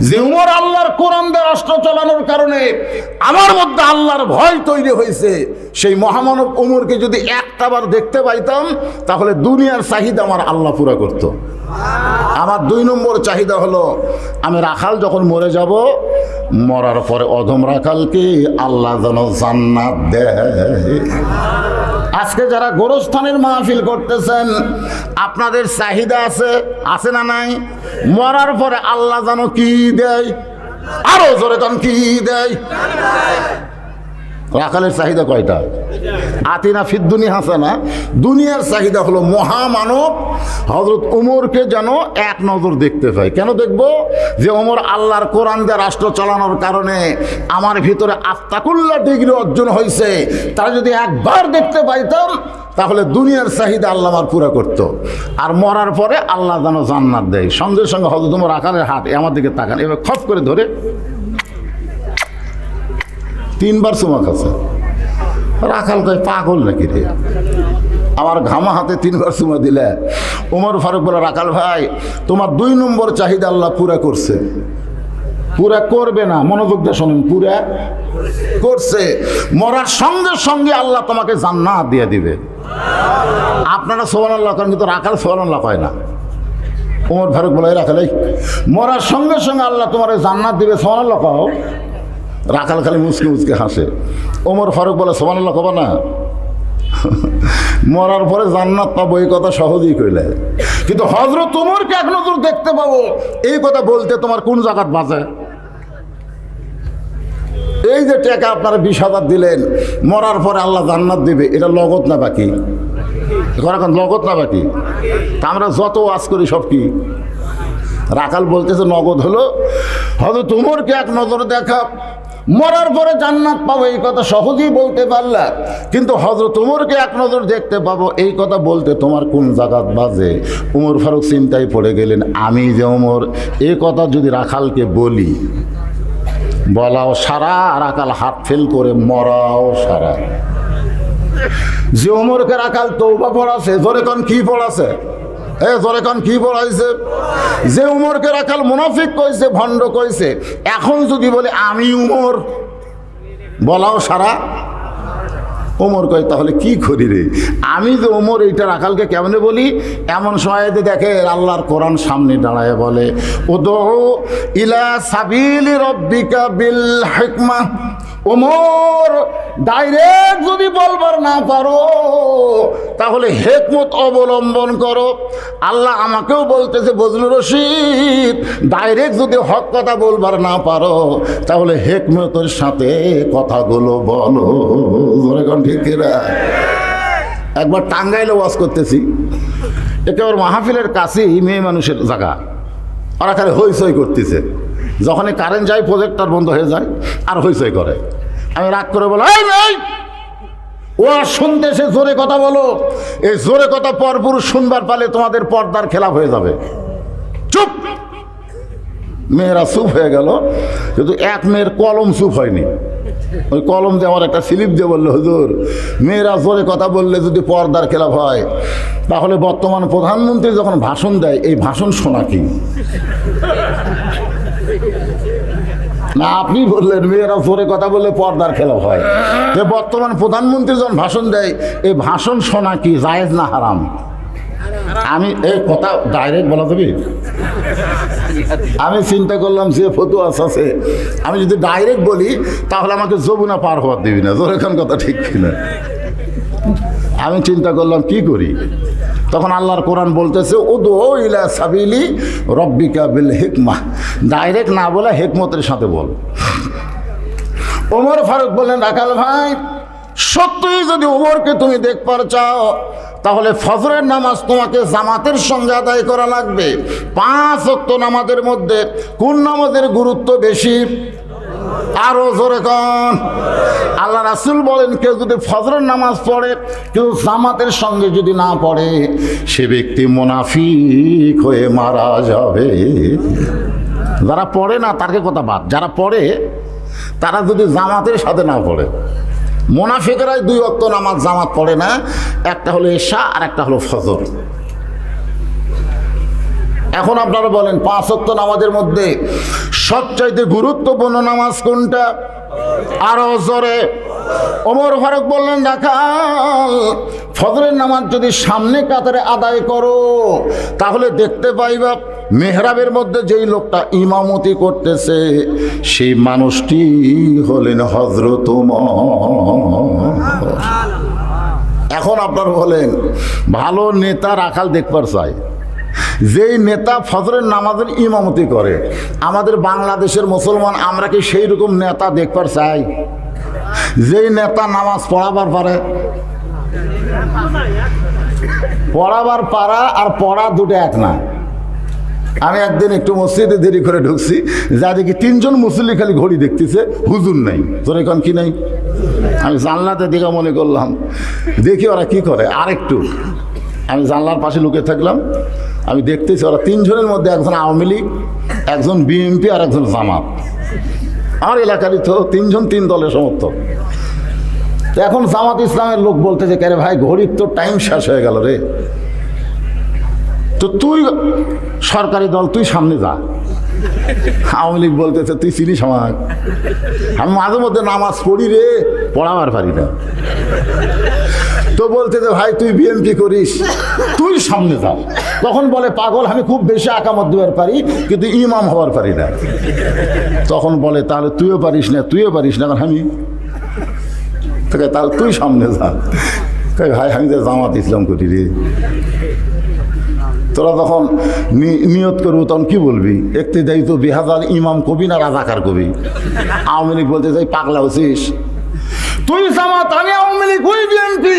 যে উমর আল্লাহর কোরআন দিয়ে রাষ্ট্র চালানোর কারণে আমার মধ্যে আল্লাহর ভয় তৈরি হয়েছে। সেই মহামানব উমরকে যদি একটাবার দেখতে পাইতাম তাহলে দুনিয়ার চাহিদা আমার আল্লাহ পুরা করত। আমার 2 নম্বর চাহিদা হলো, আমি রাখাল যখন মরে যাব, মরার পরে অধম রাখালকে আল্লাহ যেন জান্নাত দেয়। আজকে যারা গোরস্থানের মাহফিল করতেছেন, আপনাদের চাহিদা আছে, আছে না নাই? মরার পরে আল্লাহ যেন কি দেয়? আরো জোরে কোন কি দেয়? রাখালের চাহিদা কয়টা? আতিনা ফিদ দুনিয়া হাসানা। দুনিয়ার চাহিদা হলো মহামানব হযরত উমরকে যেন এক নজর দেখতে পাই। কেন দেখব? যে ওমর আল্লাহর কোরআন দিয়ে রাষ্ট্র চালানোর কারণে আমার ভিতরে আত্তাকুল্লাহ ডিগ্রি অর্জন হয়েছে, তারা যদি একবার দেখতে পাইতাম তাহলে দুনিয়ার চাহিদা আল্লাহ আমার পুরা করতো। আর মরার পরে আল্লাহ যেন জান্নাত দেয়। সঙ্গে সঙ্গে হযরত উমর রাখালের হাত আমার দিকে তাকান, এবার খপ করে ধরে 3 বার চুমা খাচ্ছে। রাখাল কয়, পাগল নাকি রে? আমার ঘামা হাতে 3 বার চুমা দিলে। ওমর ফারুক বলে, রাখাল ভাই তোমার 2 নম্বর চাহিদা আল্লাহ পুরা করছে। পুরা করবে না, মনোযোগ দিয়ে শোনেন, পুরা করছে। মরার সঙ্গে সঙ্গে আল্লাহ তোমাকে জান্নাত দিয়ে দিবে। আপনারা সুবহানাল্লাহ করেন, কিন্তু রাখাল সুবহানাল্লাহ কয় না। ওমর ফারুক বলে, রাখাল মরার সঙ্গে সঙ্গে আল্লাহ তোমার জান্নাত দিবে, সুবহানাল্লাহ কও। রাখাল খালি মুচকে মুচকে হাসে। ওমর ফারুক বলে, সুবহানাল্লাহ কবা না? মরার পরে জান্নাত পাবো এই কথা সহজেই কইলে, কিন্তু হযরত উমরকে এক নজর দেখতে পাবো এই কথা বলতে তোমার কোন জায়গাত বাজে? এই যে টাকা আপনারা 20,000 দিলেন, মরার পরে আল্লাহ জান্নাত দিবে, এটা লগত না বাকি? এখন লগত না বাকি? তা আমরা যত ওয়াজ করি সব কি? রাখাল বলতেছে নগদ হলো। হযরত উমরকে এক নজর দেখা, মরার পরে জান্নাত পাবো এই কথা সহজেই বলতে পারলা, কিন্তু হযরত উমরকে এক নজর দেখতে পাবো এই কথা বলতে তোমার কোন জায়গাত বাজে? উমর ফারুক চিন্তায় পড়ে গেলেন, আমি যে উমর এই কথা যদি রাখালকে বলি, বলাও সারা, রাখাল হাত ফেল করে মরাও সারা। যে উমরকে রাখাল তওবা পড়াছে, জোরে কোন কি পড়াছে? জোরে কোন কি পড়াইছে? যে উমরকে রাখাল মুনাফিক কইছে, ভণ্ড কইছে, এখন যদি বলে আমি উমর, বলাও সারা। ওমর কয়, তাহলে কি করি রে? আমি যে ওমর এইটা রাখালকে কেমনে বলি? এমন সময় দেখে আল্লাহর কোরআন সামনে দাঁড়ায় বলে, উদউ ইলা সাবিলি রব্বিকা বিল হিকমা। ওমর ডাইরেক্ট যদি বলবার না পারো, তাহলে হিকমত অবলম্বন করো। আল্লাহ আমাকেও বলতেছে বজলুর রশিদ, ডাইরেক্ট যদি হক কথা বলবার না পারো তাহলে হিকমতের সাথে কথাগুলো বলো। ঠিক কিনা? একবার টাঙ্গাইলে ওয়াজ করতেছি, একেবারে মাহফিলের কাছেই মেয়ে মানুষের জায়গা, ওরা খালি হইচই করতেছে। যখনই কারেন্ট যায় প্রজেক্টর বন্ধ হয়ে যায় আর হইচই করে। আমি রাগ করে বলো, এই নাই ও শুনতে, সে জোরে কথা বলো। এই জোরে কথা পরপুরুষ শুনবার পালে তোমাদের পর্দার খেলাফ হয়ে যাবে। চুপ! মেয়েরা চুপ হয়ে গেল, কিন্তু এক মেয়ের কলম চুপ হয়নি। ওই কলম দিয়ে আমার একটা স্লিপ দিয়ে বললো, হুজুর মেয়েরা জোরে কথা বললে যদি পর্দার খেলাফ হয় তাহলে বর্তমান প্রধানমন্ত্রী যখন ভাষণ দেয় এই ভাষণ শোনা কি? না, আপনি বললেন মেয়েরা জোরে কথা বললে পর্দার খেলাফ হয়, যে বর্তমান প্রধানমন্ত্রী যখন ভাষণ দেয় এই ভাষণ শোনা কি জায়েজ না হারাম? আমি এই কথা ডাইরেক্ট বলা যাবে? আমি চিন্তা করলাম যে ফতুয়া আছে, আমি যদি ডাইরেক্ট বলি তাহলে আমাকে যমুনা পার হওয়ার দিবি না। জোরে খান কথা ঠিক কিনা? আমি চিন্তা করলাম কি করি। তখন আল্লাহর কোরআন বলতেছে, উদু ইলা সাবিলি রব্বিকা বিল হিকমাহ, ডাইরেক্ট না বলে হিকমতের সাথে বল। ওমর ফারুক বললেন, রাখাল ভাই সত্যই যদি ওমরকে তুমি দেখবার চাও তাহলে ফজরের নামাজ তোমাকে জামাতের সঙ্গে আদায় করা লাগবে। 5 ওয়াক্ত নামাজের মধ্যে কোন নামাজের গুরুত্ব বেশি? আরো জোরে কন। আল্লাহ রাসূল বলেন, কেউ যদি ফজরের নামাজ পড়ে কেউ জামাতের সঙ্গে যদি না পড়ে সে ব্যক্তি মুনাফিক হয়ে মারা যাবে। যারা পড়ে না তার কথা বাদ, যারা পড়ে তারা যদি জামাতের সাথে না পড়ে, মুনাফিকরাই 2 ওয়াক্ত নামাজ জামাত পড়ে না, একটা হলো এশা আর একটা হলো ফজর। এখন আপনারা বলেন 5 ওয়াক্ত নামাজের মধ্যে সবচাইতে গুরুত্বপূর্ণ নামাজ কোনটা? আরো জোরে। ওমর ফারুক বললেন, রাখাল ফজরের নামাজ যদি সামনে কাতারে আদায় করো তাহলে দেখতে পাইবা মেহরাবের মধ্যে যেই লোকটা ইমামতি করতেছে সেই মানুষটি হলেন হযরত ওমর। এখন আপনারা বলেন ভালো নেতা রাখাল দেখবার চাই, যেই নেতা ফজরের নামাজের ইমামতি করে। আমাদের বাংলাদেশের মুসলমান আমরা কি সেই রকম নেতা দেখবার চাই? যেই নেতা নামাজ পড়াবার পারে, পড়াবার পারা আর পড়া দুটো এক না। আমি একদিন একটু মসজিদে দেরি করে ঢুকছি, যা দেখি 3 জন মুসল্লি খালি ঘড়ি দেখতেছে, হুজুর নাই। তোর এখন কি নাই? আমি জানলাতে দিকে মনে করলাম দেখি ওরা কি করে। আরেকটু আমি জানলার পাশে লুকে থাকলাম, আমি দেখতেছি ওরা 3 জনের মধ্যে একজন আওয়ামী লীগ, একজন বিএনপি আর একজন জামাত। আমার এলাকারই তো 3 জন 3 দলের সমর্থক। এখন জামাত ইসলামের লোক বলতেছে, কে রে ভাই ঘড়ির তো টাইম শেষ হয়ে গেল রে, তো তুই সরকারি দল তুই সামনে যা। আওয়ামী লীগ বলতেছে, তুই চিনিস আমাকে? আমি মাঝে মধ্যে নামাজ পড়ি রে, পড়াবার পারি না। তো বলতেছে, ভাই তুই বিএনপি করিস, তুই সামনে যা। তখন বলে, পাগল আমি খুব বেশি আকামত দেওয়ার পারি কিন্তু ইমাম হওয়ার পারি না। তখন বলে, তাহলে তুইও পারিস না, তুইও পারিস না, আমি তাহলে তুই সামনে যা। ভাই আমি তো জামাত ইসলাম করি রে। তোরা তখন নিয়ত করবো তখন কি বলবি? একটি দায়িত্ব বিহাজার ইমাম কবি না রাজাকার কবি? আওয়ামী লীগ বলতে চাই, পাগলা হচ্ছিস তুই জামাত, আমি আওয়ামী লীগ, ওই বিএনপি।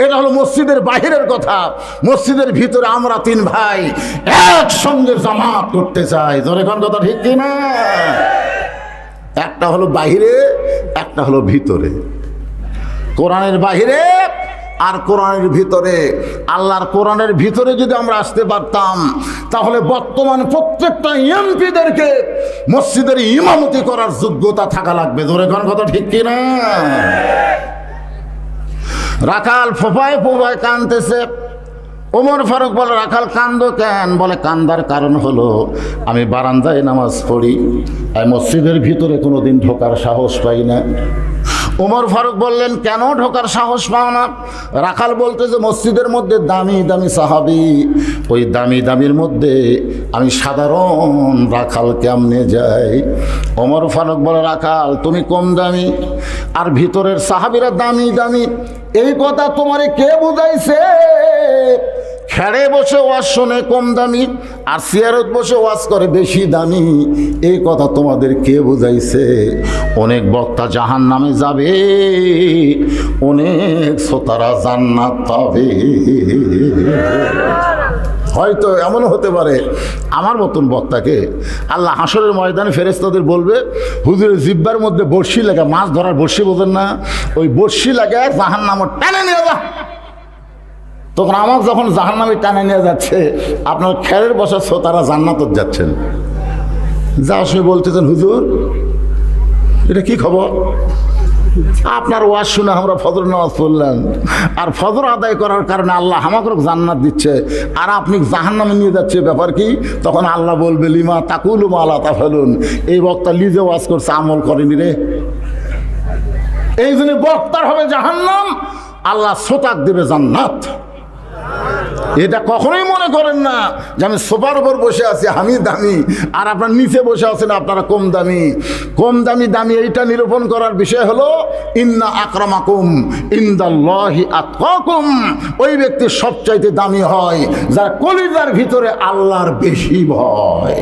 এটা হলো মসজিদের বাহিরের কথা। মসজিদের ভিতরে আমরা 3 ভাই একসঙ্গে জামাত করতে চাই। তোর এখন কথা ঠিক কিনা? একটা হলো বাহিরে, একটা হলো ভিতরে। কোরআনের বাহিরে আর কোরআনের ভিতরে। আল্লাহর কোরআনের ভিতরে যদি আমরা আসতে পারতাম তাহলে বর্তমান প্রত্যেকটা এমপিদেরকে মসজিদের ইমামতি করার যোগ্যতা থাকা লাগবে। ধরে কোন কথা ঠিক কিনা? রাখাল ফোফায় ফোফায় কাঁদতেছে। ওমর ফারুক বলে, রাখাল কান্দো কেন? বলে, কান্দার কারণ হলো আমি বারান্দায় নামাজ পড়ি, মসজিদের ভিতরে কোনোদিন ঢোকার সাহস পাই না। ওমর ফারুক বললেন, কেন ঢোকার সাহস পাও না? রাখাল বলতে যে মসজিদের মধ্যে দামি দামি সাহাবি, ওই দামি দামির মধ্যে আমি সাধারণ রাখাল কেমনে যাই? ওমর ফারুক বলে, রাখাল তুমি কম দামি, আর ভিতরের সাহাবীরা দামি দামি। এই কথা তোমারে কে বুঝাইছে? খেড়ে বসে ওয়াজ শোনে কম দামি, আর সিয়ারত বসে ওয়াজ করে বেশি দামি। এই কথা তোমাদের কে বুঝাইছে? অনেক বক্তা জাহান নামে যাবে, অনেক শ্রোতারা জান্নাত পাবে। হয়তো এমনও হতে পারে আমার মতন বক্তাকে আল্লাহ হাসরের ময়দানে ফেরেশতাদের বলবে, হুজুরের জিব্বার মধ্যে বড়শি লাগা, মাছ ধরার বড়শি বোঝেন না, ওই বড়শি লাগায় জাহান্নামে টানে নিয়ে যা। তখন আমার যখন জাহান্নামে টানে নিয়ে যাচ্ছে, আপনার খেরের বসা শ্রোতারা জান্নাত যাচ্ছেন। যা শুনে বলতেছেন, হুজুর এটা কি খবর? আপনার ওয়াজ শুনে আমরা ফজর নামাজ পড়লাম, আর ফজর আদায় করার কারণে আল্লাহ আমাকে জান্নাত দিচ্ছে, আর আপনি জাহান্নামে নিয়ে যাচ্ছে, ব্যাপার কি? তখন আল্লাহ বলবে, লিমা তাকুলু মা লা তাফালুন। এই বক্তা লিজে ওয়াজ করছে, আমল করেনি রে। এই জন্য বক্তার হবে জাহান্নাম, আল্লাহ শ্রোতাক দেবে জান্নাত। এটা কখনোই মনে করেন না যে আমি সোফার উপর বসে আছি, আমি দামি, আর আপনার নিচে বসে আছেন আপনারা কম দামি। কম দামি দামি এইটা নিরূপণ করার বিষয় হলো ইন্না আকরামাকুম ইনদাল্লাহি আতকাকুম। ওই ব্যক্তি সবচাইতে দামি হয় যার কলিজার ভিতরে আল্লাহর বেশি ভয়।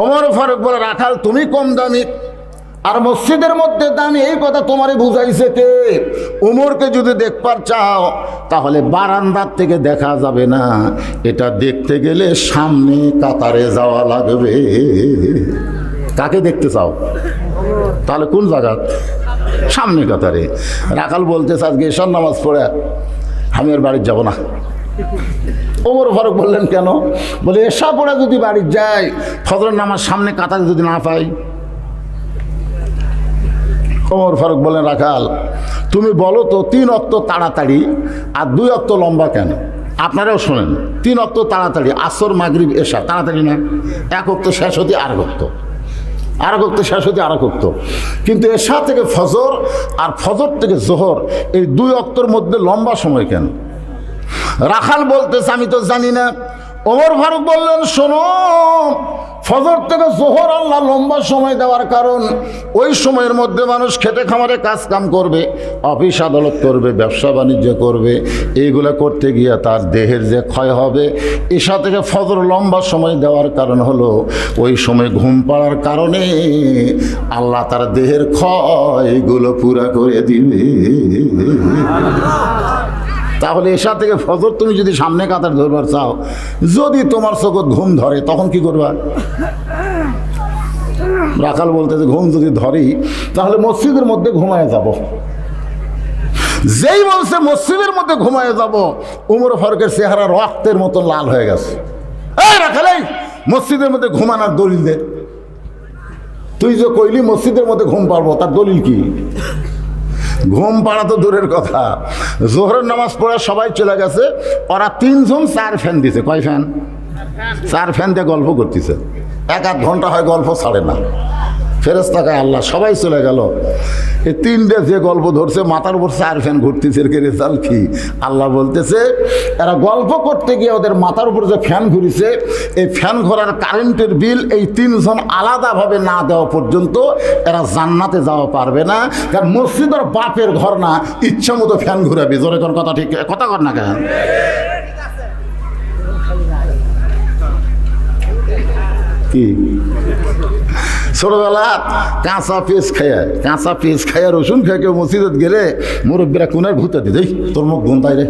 ওমর ফারুক বলে, রাখাল তুমি কম দামি আর মসজিদের মধ্যে দামি, এই কথা তোমারে বুঝাইছে কে? উমরকে যদি দেখবার চাও তাহলে বারান্দার থেকে দেখা যাবে না, এটা দেখতে গেলে সামনে কাতারে যাওয়া লাগবে। কাকে দেখতে চাও? তাহলে কোন জায়গা? সামনে কাতারে। রাখাল বলতেছে, আজকে এশার নামাজ পড়ে আমি আর বাড়ি যাব না। ওমর ফারুক বললেন, কেন? বলে, এশা পড়ে যদি বাড়ি যাই, ফজরের নামাজ সামনে কাতারে যদি না পাই। ওমর ফারুক বলেন, রাখাল তুমি বলো তো 3 ওয়াক্ত তাড়াতাড়ি আর 2 ওয়াক্ত লম্বা কেন? আপনারাও শোনেন, 3 ওয়াক্ত তাড়াতাড়ি, আসর মাগরিব এশা তাড়াতাড়ি না, 1 ওয়াক্ত শেষ হতে আর ওয়াক্ত, আর ওয়াক্ত শেষ হতে আর ওয়াক্ত। কিন্তু এশা থেকে ফজর আর ফজর থেকে জোহর, এই 2 ওয়াক্তর মধ্যে লম্বা সময় কেন? রাখাল বলতেছে, আমি তো জানি না। ওমর ফারুক বললেন, শোনো, ফজর থেকে জোহর আল্লাহ লম্বা সময় দেওয়ার কারণ, ওই সময়ের মধ্যে মানুষ খেতে খামারে কাজ কাম করবে, অফিস আদালত করবে, ব্যবসা বাণিজ্য করবে, এইগুলো করতে গিয়ে তার দেহের যে ক্ষয় হবে। এশা থেকে ফজর লম্বা সময় দেওয়ার কারণ হলো ওই সময় ঘুম পাড়ার কারণে আল্লাহ তার দেহের ক্ষয়গুলো পুরা করে দিবে। তাহলে এশা থেকে ফজর তুমি যদি সামনে কাতার ধরবার চাও, যদি তোমার চোখত ঘুম ধরে তখন কি করবা? রাখাল বলতেছে, ঘুম যদি ধরি তাহলে মসজিদের মধ্যে ঘুমায় যাব। যেই বলছে মসজিদের মধ্যে ঘুমায় যাব, উমর ফারুকের চেহারা রক্তের মতো লাল হয়ে গেছে। এই রাখাল, এই মসজিদের মধ্যে ঘুমানোর দলিল দে। তুই যে কইলি মসজিদের মধ্যে ঘুম পারবো, তার দলিল কি? ঘুম পাড়া তো দূরের কথা, জোহরের নামাজ পড়ে সবাই চলে গেছে, ওরা 3 জন 4 ফ্যান দিছে। কয় ফ্যান? 4 ফ্যান দিয়ে গল্প করতেছে, 1-8 ঘন্টা হয় গল্প ছাড়ে না। ফেরেশতাকে আল্লাহ সবাই চলে গেল, এই 3টে যে গল্প ধরছে, মাথার উপর 4 ফ্যান ঘুরতেছে। এর রেজাল্ট কি? আল্লাহ বলতেছে, এরা গল্প করতে গিয়ে ওদের মাথার উপর যে ফ্যান ঘুরিছে, এই ফ্যান ঘোরার কারেন্টের বিল এই 3 জন আলাদাভাবে না দেওয়া পর্যন্ত এরা জান্নাতে যাওয়া পারবে না। কারণ মসজিদের বাপের ঘর না, ইচ্ছা মতো ফ্যান ঘুরাবে। জোরে কোন কথা, ঠিক কথা কর না কেন? কি ছোটবেলা কাঁচা পেঁয়াজ খাইয়া রসুন খাই কেউ মসজিদত গেলে মুরব্বীরা কোনার ভূতা দিই, তোর মুখ গুন্তাই রে।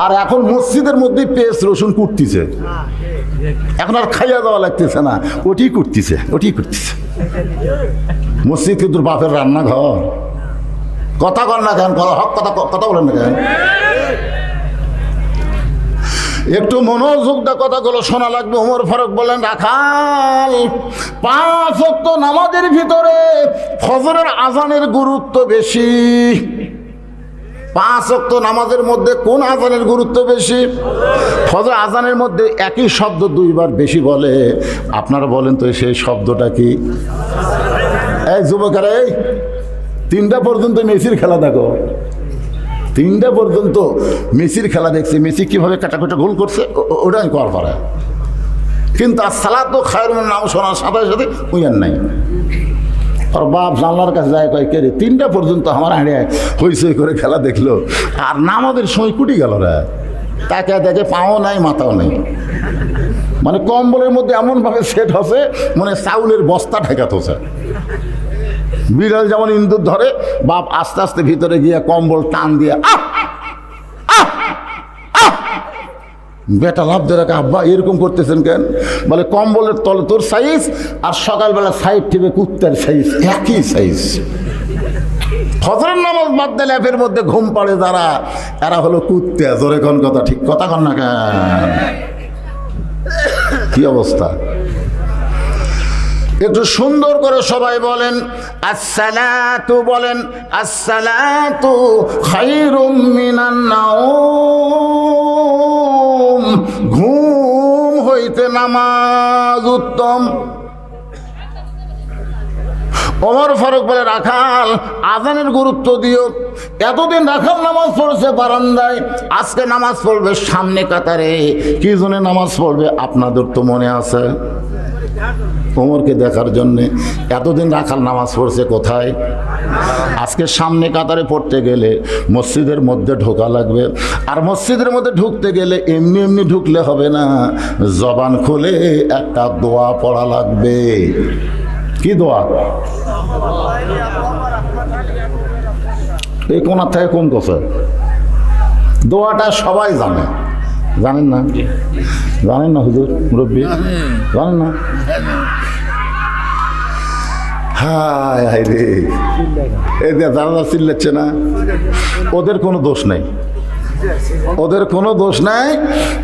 আর এখন মসজিদের মধ্যে পেঁয়াজ রসুন কুটতিছে, এখন আর খাইয়া দেওয়া লাগতেছে না, ওটি কুটতিছে। মসজিদ কিন্তু বাপের রান্নাঘর। কথা কর না কেন? হক কথা বলেন না কেন? একটু মনোযোগ দিয়ে কথাগুলো শোনা লাগবে। ওমর ফারুক বলেন, রাখাল 5 ওয়াক্ত নামাজের ভিতরে ফজরের আজানের গুরুত্ব বেশি। 5 ওয়াক্ত নামাজের মধ্যে কোন আজানের গুরুত্ব বেশি? ফজর আজানের মধ্যে একই শব্দ 2 বার বেশি বলে। আপনারা বলেন তো সেই শব্দটা কি? এই যুবকেরা, এই 3টা পর্যন্ত মেসির খেলা দেখো, 3টা পর্যন্ত মেসির খেলা দেখছি। মেসি কিভাবে কাটাকুটা গোল করছে ওটা আমি কর পারা। কিন্তু আসসালাতু খায়রুম মিনান নাম শোনার সাথে সাথে উইয়ার নাই। আর বাপ জানলার কাছে যায় কয় কে রে 3টা পর্যন্ত আমার হাঁড়ে হইচই করে খেলা দেখলো, আর নামাজের সময় কুটি গেল রে। তাকে দেখে পাও নাই মাথাও নেই, মানে কম্বলের মধ্যে এমনভাবে সেট হচ্ছে মানে চাউলের বস্তা ঠেকাত হচ্ছে। বিড়াল যেমন ইন্দুর ধরে, বাপ আস্তে আস্তে ভিতরে গিয়ে কম্বল টান দিয়ে বেটা লাভ ধরে, আব্বা এরকম করতেছেন কেন? বলে কম্বলের তলে তোর সাইজ আর সকালবেলা সাইড টিপে কুত্তার সাইজ একই সাইজ। ফজরের নামাজ বাদ দিলে ল্যাপের মধ্যে ঘুম পাড়ে যারা, এরা হলো কুত্তা। জোরে কোন কথা, ঠিক কথা কন না কেন? কি অবস্থা? একটু সুন্দর করে সবাই বলেন আসসালাতু, বলেন আসসালাতু খায়রুম মিনান নাওম। ঘুম হইতে নামাজ উত্তম। ওমর ফারুক বলে রাখাল আজানের গুরুত্ব দিও। এতদিন রাখাল নামাজ পড়ছে বারান্দায়, আজকে নামাজ পড়বে সামনে কাতারে। কি জন্য নামাজ পড়বে আপনাদের তো মনে আছে? ওমরকে দেখার জন্যে। এতদিন রাখাল নামাজ পড়ছে কোথায়? আজকে সামনে কাতারে পড়তে গেলে মসজিদের মধ্যে ঢোকা লাগবে। আর মসজিদের মধ্যে ঢুকতে গেলে এমনি এমনি ঢুকলে হবে না, জবান খুলে একটা দোয়া পড়া লাগবে। কি দোয়া? এই কোনার থেকে কোন কথা? দোয়াটা সবাই জানে, জানেন না? জানেন না হুজুর মুরব্বী? জানেন না? হায় হায় রে, এই যে যারা চিল্লাচ্ছে না, ওদের কোনো দোষ নাই, ওদের কোনো দোষ নাই।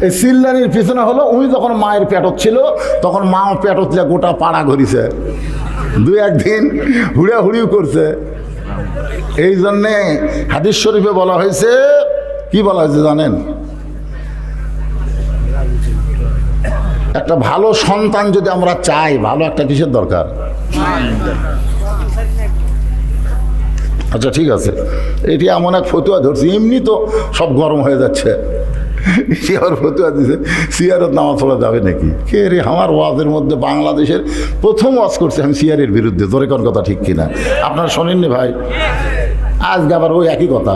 এই চিল্লানির পিছনে হলো উনি যখন মায়ের পেটত ছিল তখন মাও পেটত গোটা পাড়া ঘুরিছে, 2-1 দিন হুড়াহুড়িও করছে। এই জন্যে হাদিস শরীফে বলা হয়েছে, কি বলা হয়েছে জানেন? একটা ভালো সন্তান যদি আমরা চাই, ভালো একটা কিসের দরকার? আচ্ছা ঠিক আছে, এটি এমন এক ফতুয়া ধরছি, এমনি তো সব গরম হয়ে যাচ্ছে। সিয়ার ফতুয়া দিছে সিয়ারত নামাজ পড়া যাবে নাকি? কে রে, আমার ওয়াজের মধ্যে বাংলাদেশের প্রথম ওয়াজ করছে আমি সিয়ারের বিরুদ্ধে। জোরে কোন কথা, ঠিক কিনা? আপনারা শোনেননি ভাই? আজকে আবার ওই একই কথা।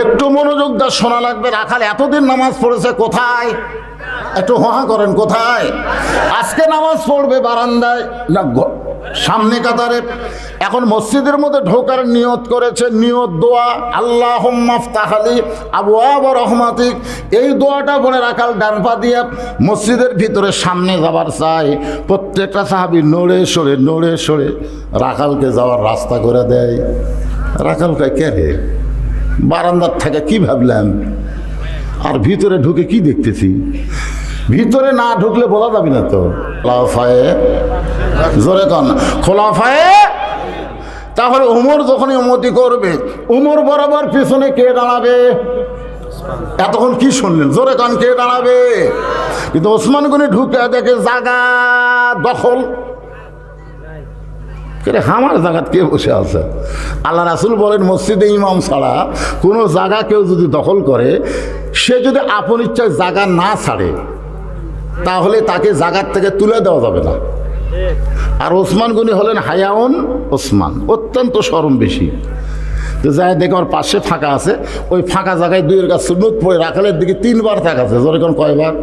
একটু মনোযোগ দা শোনা লাগবে। রাখাল এতদিন নামাজ পড়েছে কোথায়? একটু হাঁ করেন, কোথায়? আজকে নামাজ পড়বে বারান্দায় না সামনে কাতারে। এখন মসজিদের মধ্যে ঢোকার নিয়ত করেছে, নিয়ত দোয়া আল্লাহুম্মা ইফতাহ লি আবওয়াবা রাহমাতিক। এই দোয়াটা বলে রাখাল ডান পা দিয়ে মসজিদের ভিতরে সামনে যাবার চায়। প্রত্যেকটা সাহাবী নড়ে সরে রাখালকে যাওয়ার রাস্তা করে দেয়। রাখাল কয় কে রে, বারান্দার থেকে কি ভাবলাম, আর ভিতরে ঢুকে কি দেখতেছি? ভিতরে না ঢুকলে বলা যাবে না তো। খোলাফায়ে, জোরে কন, খোলাফায়ে। তাহলে উমর যখন উম্মতি করবে, উমর বরাবর পিছনে কে দাঁড়াবে? এতক্ষণ কি শুনলেন? জোরে কন, কে দাঁড়াবে? কিন্তু ওসমান গনি ঢুকে দেখে জায়গা দখল। আমার জায়গা কে বসে আছে? আল্লাহ রাসূল বলেন মসজিদে ইমাম ছাড়া কোনো জায়গা কেউ যদি দখল করে, সে যদি আপন ইচ্ছায় জায়গা না ছাড়ে তাহলে তাকে জায়গার থেকে তুলে দেওয়া যাবে না। আর ওসমান গনি হলেন হায়াউন ওসমান, অত্যন্ত শরম বেশি। তো যাই দেখে ওর পাশে ফাঁকা আছে, ওই ফাঁকা জায়গায় 2 কাজ সুন্নত পড়ে রাখালের দিকে 3 বার তাকাচ্ছে। জোরে কোন, কয়বার?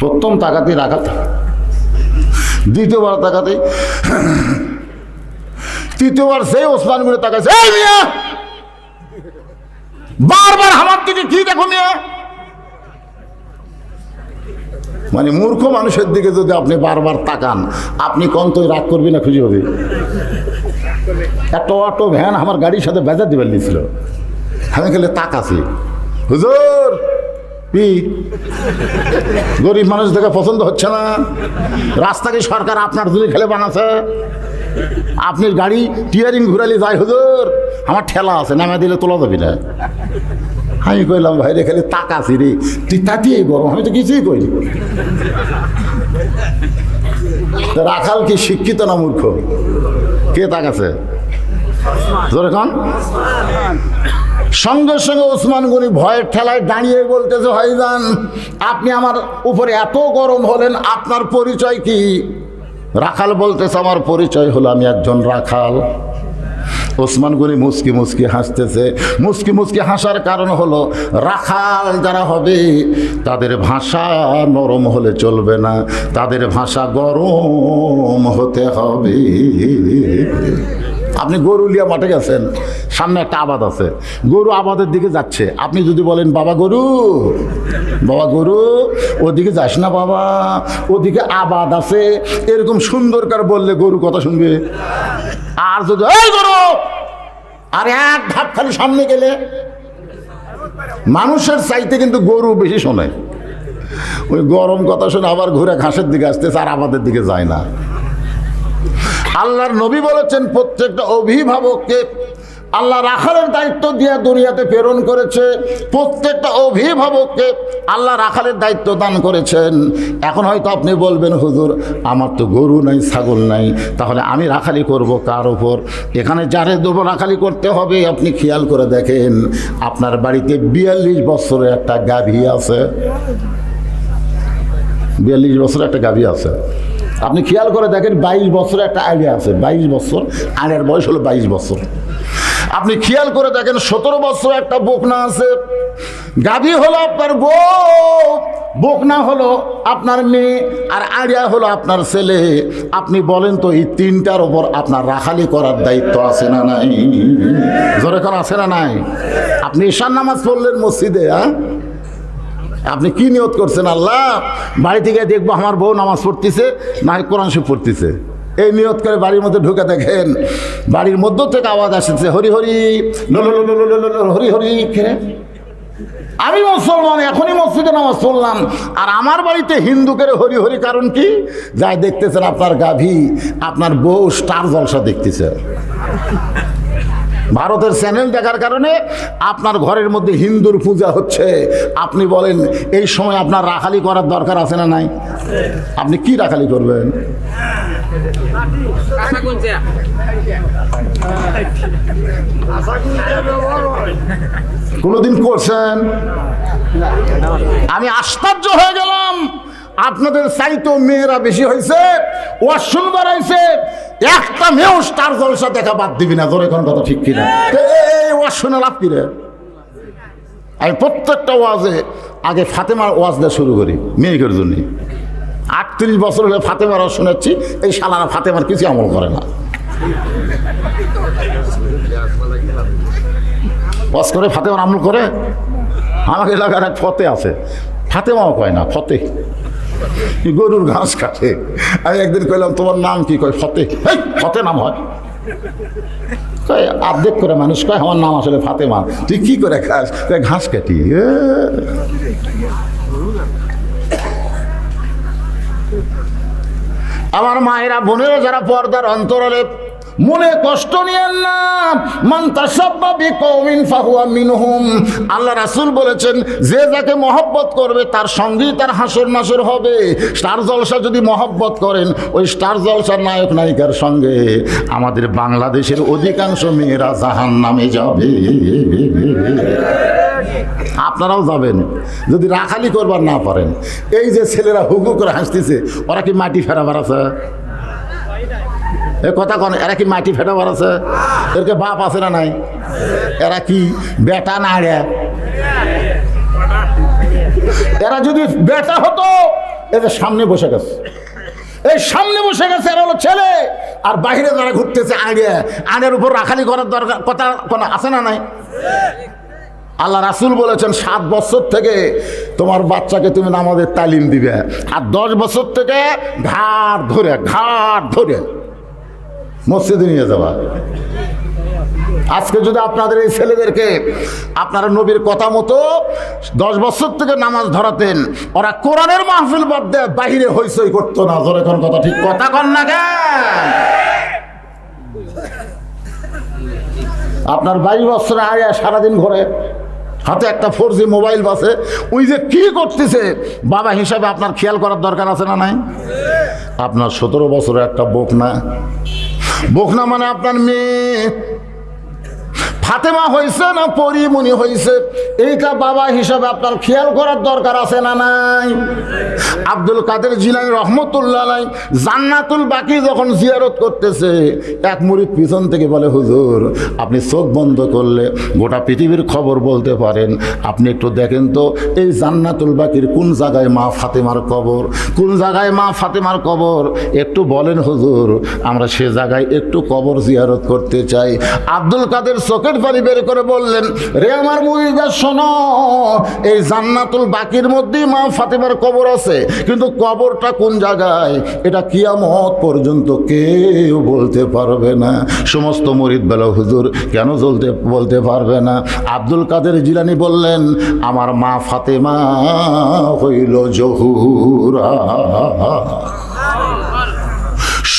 প্রথম তাকাতে রাখাল, দ্বিতীয়বার তাকাতে, তৃতীয়বার সেই ওসমান গনি তাকাচ্ছে। এই মিয়া, বারবার আমার দিকে কি দেখো মিয়া? মানে মূর্খ মানুষের দিকে যদি আপনি বারবার তাকান, আপনি কন্তই রাগ করবি না খুশি হবে? একটা অটো ভ্যান আমার গাড়ির সাথে বেজা দিবার নিয়েছিল, আমি খেলে তাকাছি, হুজুর কি গরিব মানুষ দেখে পছন্দ হচ্ছে না? রাস্তাকে সরকার আপনার জন্য খেলে বানাচ্ছে, আপনি গাড়ি টিয়ারিং ঘুরালে যায় হুজুর, আমার ঠেলা আছে, নামা দিলে তোলা যাবি না। আমি কইলাম ভাই রে, খালি তাকাছি রে, তুই তাকিয়ে গরম, আমি তো কিছুই কইনি। রাখাল কি শিক্ষিত না মূর্খ? কে তাকাছে? সঙ্গে সঙ্গে ওসমান গনি ভয়ের ঠেলায় দাঁড়িয়ে বলতেছে, ভাইজান আপনি আমার উপরে এত গরম হলেন, আপনার পরিচয় কি? রাখাল বলতেছে, আমার পরিচয় হলো আমি একজন রাখাল। ওসমান গনি মুচকি মুচকি হাসতেছে। মুচকি মুচকি হাসার কারণ হলো রাখাল যারা হবে তাদের ভাষা নরম হলে চলবে না, তাদের ভাষা গরম হতে হবে। আপনি গরু লিয়া মাঠে গেছেন, সামনে একটা আবাদ আছে, গরু আবাদের দিকে যাচ্ছে, আপনি যদি বলেন বাবা গরু, বাবা গরু, ওদিকে যাস না বাবা, ওদিকে আবাদ আছে, এরকম সুন্দর করে বললে গরু কথা শুনবে। আর যদি এই গরু, আর এক ধাপ খালি সামনে গেলে মানুষের চাইতে কিন্তু গরু বেশি শোনে। ওই গরম কথা শুনে আবার ঘুরে ঘাসের দিকে আসতেছে, আর আবাদের দিকে যায় না। আল্লাহর নবী বলেছেন প্রত্যেকটা অভিভাবককে আল্লাহ রাখালের দায়িত্ব দিয়ে দুনিয়াতে প্রেরণ করেছে। প্রত্যেকটা অভিভাবককে আল্লাহ রাখালের দায়িত্ব দান করেছেন। এখন হয়তো আপনি বলবেন, হুজুর আমার তো গরু নাই, ছাগল নাই, তাহলে আমি রাখালি করব কার ওপর? এখানে যারে দেবো রাখালি করতে হবে, আপনি খেয়াল করে দেখেন আপনার বাড়িতে 42 বছরের একটা গাভী আছে। 42 বছরের একটা গাভী আছে। আপনি খেয়াল করে দেখেন 22 বছরের একটা আইডিয়া আছে। 22 বছর, আইনের বয়স হলো 22 বছর। আপনি খেয়াল করে দেখেন 17 বছর একটা বকনা আছে। গাভী হলো আপনার বউ, বকনা হলো আপনার মেয়ে, আর আইডিয়া হলো আপনার ছেলে। আপনি বলেন তো এই তিনটার ওপর আপনার রাখালি করার দায়িত্ব আছে না নাই? জোরে করে আছে না নাই? আপনি ঈশান নামাজ পড়লেন মসজিদে, আপনি কি নিয়ত করছেন? আল্লাহ বাড়ি থেকে দেখবো আমার বউ নামাজ পড়তেছে না কোরআন শরীফ পড়তেছে, এই নিয়ত করে বাড়ির মধ্যে ঢুকে দেখেন বাড়ির মধ্য থেকে আওয়াজ আসছে হরি হরি হরি হরি। আমি মুসলমান, এখনই মসজিদে নামাজ পড়লাম, আর আমার বাড়িতে হিন্দুকে হরি হরি। কারণ কি? যাই দেখতেছেন আপনার গাভী, আপনার বউ স্টার জলসা দেখতেছে। ভারতের চ্যানেল দেখার কারণে আপনার ঘরের মধ্যে হিন্দুর পূজা হচ্ছে। আপনি বলেন এই সময় আপনার রাখালি করার দরকার আছে না নাই? আপনি কি রাখালি করবেন? কোনদিন করছেন? আমি আশ্চর্য হয়ে গেলাম, আপনাদের চাইতো মেয়েরা বেশি হয়েছে, ওয়াশরুম বাড়াইছে, একটা মেয়েও স্টার জলসা দেখা বাদ দিবি না। জোরে কোন কথা ঠিক কিনা? এই ওয়াজ শুনে লাভ কি রে? আমি প্রত্যেকটা ওয়াজে আগে ফাতেমার ওয়াজ দেওয়া শুরু করি মেয়েদের জন্য। 38 বছর হলে ফাতেমার ওয়াজ শোনাচ্ছি, এই শালারা ফাতেমার কিছু আমল করে না। ওয়াজ করে ফাতেমার আমল করে? আমাকে এলাকার এক ফতে আছে, ফাতেমাও কয় না, ফতে। গরুর ঘাস কাটে। আমি একদিন কইলাম তোমার নাম কি? কয় ফতে। ফতে নাম হয়? কয় আর্ধেক করে মানুষ কয় আমার নাম আসলে ফাতেমা। তুই কি করে খাস? কয় ঘাস কাটি। আমার মায়েরা বোনেরা যারা পর্দার অন্তরালে, মনে কষ্ট নিয়েন না। মান তাসাব্বা বিকওমিন ফাহুয়া মিনহুম। আল্লাহ রাসূল বলেছেন যে যাকে মহব্বত করবে তার সঙ্গেই তার হাসর নাসর হবে। স্টার জলসা যদি মহব্বত করেন, ওই স্টার জলসার নায়ক নায়িকার সঙ্গে আমাদের বাংলাদেশের অধিকাংশ মেয়েরা জাহান্নামে যাবে। আপনারাও যাবেন যদি রাখালি করবার না পারেন। এই যে ছেলেরা হুকু করে হাসতেছে, ওরা কি মাটি ফেরাবার আছে? এ কথা কন, এরা কি মাটি ফেটাবার আছে? এরকে বাপ আছে না নাই? এরা কি বেটা না রে? এরা যদি বেটা হতো, এদের সামনে বসে গেছে, এই সামনে বসে গেছে, এরা হলো ছেলে। আর বাইরে যারা ঘুরতেছে আড়ের উপর রাখালি করার দরকার কথা কোনো আছে না নাই? আল্লাহ রাসূল বলেছেন 7 বছর থেকে তোমার বাচ্চাকে তুমি নামাজের তালিম দিবে, আর 10 বছর থেকে ঘাট ধরে মসজিদে নিয়ে যাওয়া। আজকে যদি আপনাদের এই ছেলেদেরকে আপনারা নবীর কথা মতো 10 বছর থেকে নামাজ ধরাতেন, ওরা কোরআনের মাহফিল বাদ দেয় বাহিরে হইচই করতো না। জোরে কোন কথা ঠিক কথা কন না কেন? আপনার 22 বছর আগে সারাদিন ঘরে হাতে একটা 4G মোবাইল বাসে, ওই যে কি করতেছে বাবা হিসাবে আপনার খেয়াল করার দরকার আছে না নাই? আপনার 17 বছরের একটা বকনা মানে আপনার মেয়ে, ফাতেমা হয়েছে না পরিমণি হয়েছে, এইটা বাবা হিসাবে আপনার খেয়াল করার দরকার আছে না নাই? আব্দুল কাদের জিলানী রহমতুল্লাহ আলাইহি জান্নাতুল বাকি যখন জিয়ারত করতেছে, এক মুরিদ পিছন থেকে বলে, হুজুর আপনি চোখ বন্ধ করলে গোটা পৃথিবীর খবর বলতে পারেন, আপনি একটু দেখেন তো এই জান্নাতুল বাকির কোন জায়গায় মা ফাতেমার কবর, কোন জায়গায় মা ফাতেমার কবর, একটু বলেন হুজুর, আমরা সে জায়গায় একটু কবর জিয়ারত করতে চাই। আব্দুল কাদের চোখের পানি বের করে বললেন, রে আমার মুরিদরা শোনো, এই জান্নাতুল বাকির মধ্যেই মা ফাতেমার কবর আছে, কিন্তু কবরটা কোন জায়গায় এটা কিয়ামত পর্যন্ত কেউ বলতে পারবে না। সমস্ত মুরিদ বলে, হুজুর কেন বলতে পারবে না? আব্দুল কাদের জিলানী বললেন, আমার মা ফাতেমা হইল জহুরা।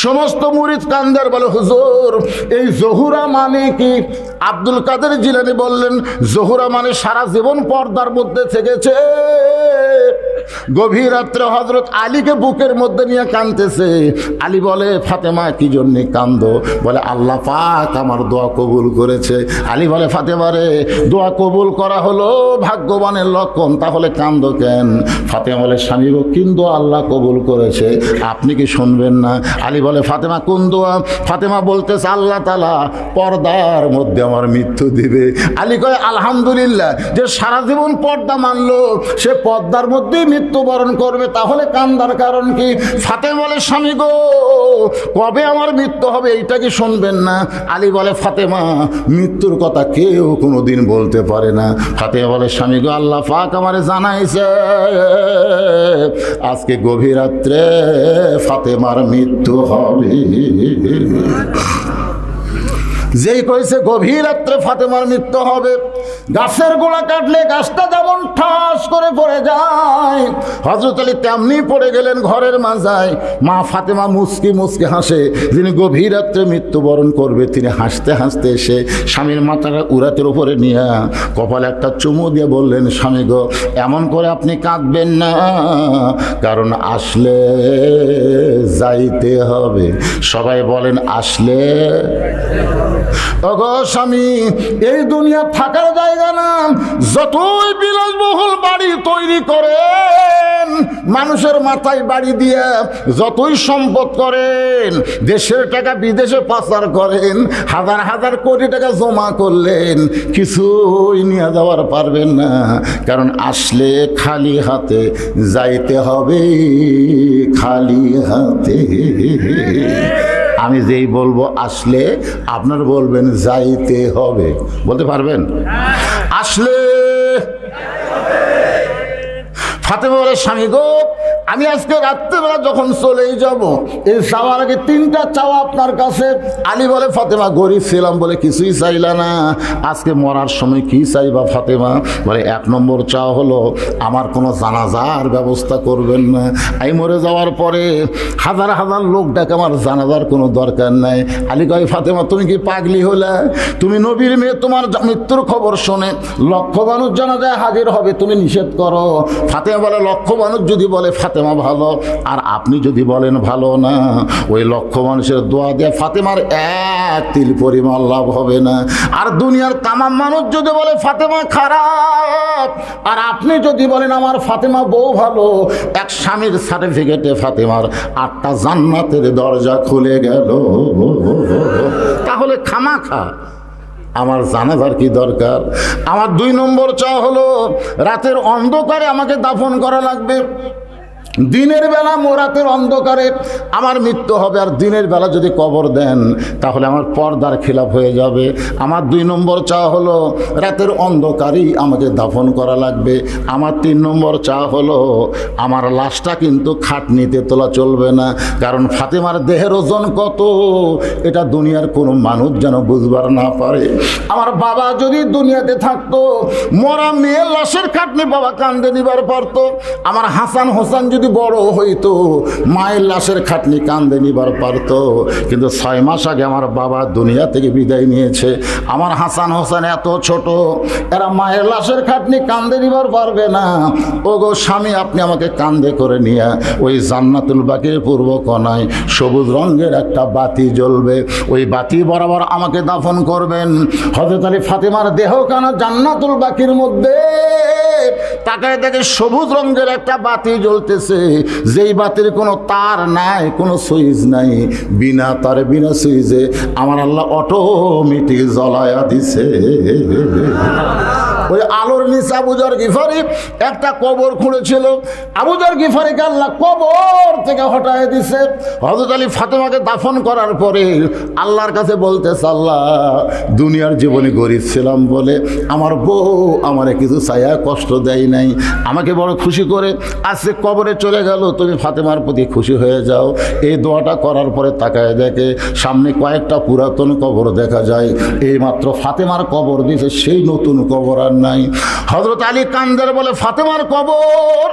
সমস্ত মুরিদ কান্দার বলে, হুজুর এই জহুরা মানে কি? আব্দুল কাদের জিলানী বললেন, জহুরা মানে সারা জীবন পর্দার মধ্যে থেকেছে, গভীর রাত্রে হযরত আলীকে বুকের মধ্যে নিয়ে কাঁদতেছে। আলী বলে, ফাতেমা কি জন্য কান্দো? বলে, আল্লাহ পাক আমার দোয়া কবুল করেছে। আলী বলে, ফাতেমা রে, দোয়া কবুল করা হলো ভাগ্যবানের লক্ষণ, তাহলে কান্দো কেন? ফাতেমা বলে, স্বামী গো, কিন্তু আল্লাহ কবুল করেছে, আপনি কি শুনবেন না? আলী বলে, ফাতেমা কোন দোয়া? ফাতেমা বলতেছে, আল্লাহ তাআলা পর্দার মধ্যে আমার মৃত্যু দিবে। আলী কয়, আলহামদুলিল্লাহ, যে সারা জীবন পর্দা মানলো সে পর্দার মধ্যেই মৃত্যুবরণ করবে, তাহলে কান্দার কারণ কি? ফাতেমা বলে, স্বামী গো, কবে আমার মৃত্যু হবে এইটা কি শুনবেন না? আলী বলে, ফাতেমা মৃত্যুর কথা কেউ কোনোদিন বলতে পারে না। ফাতেমা বলে, স্বামী গো, আল্লাহ পাক আমারে জানাইছে আজকে গভীর রাত্রে ফাতেমার মৃত্যু হবে। যেই কইছে গভীর রাত্রে ফাতেমার মৃত্যু হবে, গাছের গোড়া কাটলে গাছটা যেমন ঠাস করে পড়ে যায়, হযরত আলী তেমনি পড়ে গেলেন ঘরের মাঝায়। মা ফাতেমা মুচকি মুচকি হাসে। যিনি গভীর রাত্রে মৃত্যুবরণ করবে তিনি হাসতে হাসতে এসে স্বামীর মাথাটা উরাতের উপরে নিয়ে কপালে একটা চুমু দিয়ে বললেন, স্বামী গো, এমন করে আপনি কাঁদবেন না, কারণ আসলে যাইতে হবে। সবাই বলেন, আসলে। ওগো স্বামী, এই দুনিয়া থাকার জায়গা না। যতই বিলাসবহুল বাড়ি তৈরি করেন, মানুষের মাথায় বাড়ি দিয়ে যতই সম্পদ করেন, দেশের টাকা বিদেশে পাচার করেন, হাজার হাজার কোটি টাকা জমা করলেন, কিছুই নিয়ে যাওয়ার পারবেন না। কারণ আসলে খালি হাতে যাইতে হবে, খালি হাতে। আমি যেই বলবো আসলে, আপনার বলবেন যাইতে হবে। বলতে পারবেন? আসলে। ফাতেমা বলে, স্বামী গো, আমি আজকে রাত্রেবেলা যখন চলেই যাব, এই যাওয়ার আগে তিনটা চাওয়া আপনার কাছে। আলী বলে, ফাতেমা গরিব ছিলাম বলে কিছুই চাইলা না, আজকে মরার সময় কি চাইবা? ফাতেমা বলে, এক নম্বর চাওয়া হলো আমার কোনো জানাজার ব্যবস্থা করবেন না। আমি মরে যাওয়ার পরে হাজার হাজার লোক ডাকে, আমার জানাজার কোনো দরকার নাই। আলী কয়, ফাতেমা তুমি কি পাগলি হলে? তুমি নবীর মেয়ে, তোমার মৃত্যুর খবর শোনে লক্ষ মানুষ জানাজায় হাজির হবে, তুমি নিষেধ করো। ফাতেমা বলে, লক্ষ মানুষ যদি বলে ফাতেমা ভালো, আর আপনি যদি বলেন ভালো না, ওই লক্ষ মানুষের দোয়া দিয়ে ফাতেমার এক তিল পরিমাণ লাভ হবে না। আর দুনিয়ার তামাম মানুষ যদি বলে ফাতেমা খারাপ, আর আপনি যদি বলেন আমার ফাতেমা বউ ভালো, এক স্বামীর সার্টিফিকেটে ফাতেমার 8টা জান্নাতের দরজা খুলে গেল। তাহলে খামাখা আমার জানাজার কি দরকার? আমার 2 নম্বর চাওয়া হলো রাতের অন্ধকারে আমাকে দাফন করা লাগবে। দিনের বেলা রাতের অন্ধকারে আমার মৃত্যু হবে, আর দিনের বেলা যদি কবর দেন তাহলে আমার পর্দার খিলাফ হয়ে যাবে। আমার 2 নম্বর চাওয়া হলো রাতের অন্ধকারেই আমাকে দাফন করা লাগবে। আমার 3 নম্বর চাওয়া হলো আমার লাশটা কিন্তু খাটনিতে তোলা চলবে না, কারণ ফাতেমার দেহের ওজন কত এটা দুনিয়ার কোনো মানুষ যেন বুঝবার না পারে। আমার বাবা যদি দুনিয়াতে থাকতো, মরা মেয়ের লাশের খাটনি বাবা কান্দে নিবার পারতো। আমার হাসান হোসেন যদি যদি বড় হইতো মায়ের লাশের খাটনি কান্দে নিবার পারত, কিন্তু 6 মাস আগে আমার বাবা দুনিয়া থেকে বিদায় নিয়েছে। আমার হাসান হোসেন এত ছোট, এরা মায়ের লাশের খাটনি কান্দে নিবার পারবে না। ও গো স্বামী, আপনি আমাকে কান্দে করে নিয়ে ওই জান্নাতুল বাকির পূর্ব কোণায় সবুজ রঙের একটা বাতি জ্বলবে, ওই বাতি বরাবর আমাকে দাফন করবেন। হযরত আলী ফাতেমার দেহ কানা জান্নাতুল বাকির মধ্যে তাকায় দেখে সবুজ রঙের একটা বাতি জ্বলতেছে, যেই বাতির কোনো তার নাই, কোনো সুইচ নাই, বিনা তারে বিনা সুইচে আমার আল্লাহ অটোমেটিক জ্বলায়া দিছে। ওই আলোর নিচে আবু যর গিফারি একটা কবর খুঁড়েছিল, আবু যর গিফারিকে আল্লাহ কবর থেকে হটায় দিছে। হযরত আলী ফাতেমাকে দাফন করার পরে আল্লাহর কাছে বলতেছে, আল্লাহ দুনিয়ার জীবনে গরিব ছিলাম বলে আমার বউ আমারে কিছু চাইয়া কষ্ট দেয় নাই, আমাকে বড় খুশি করে আজকে কবরে চলে গেল, তুমি ফাতেমার প্রতি খুশি হয়ে যাও। এই দোয়াটা করার পরে তাকায় দেখে সামনে কয়েকটা পুরাতন কবর দেখা যায়, এই মাত্র ফাতেমার কবর দিয়েছে, সেই নতুন কবর আর নাই। হযরত আলী কান্দের বলে, ফাতেমার কবর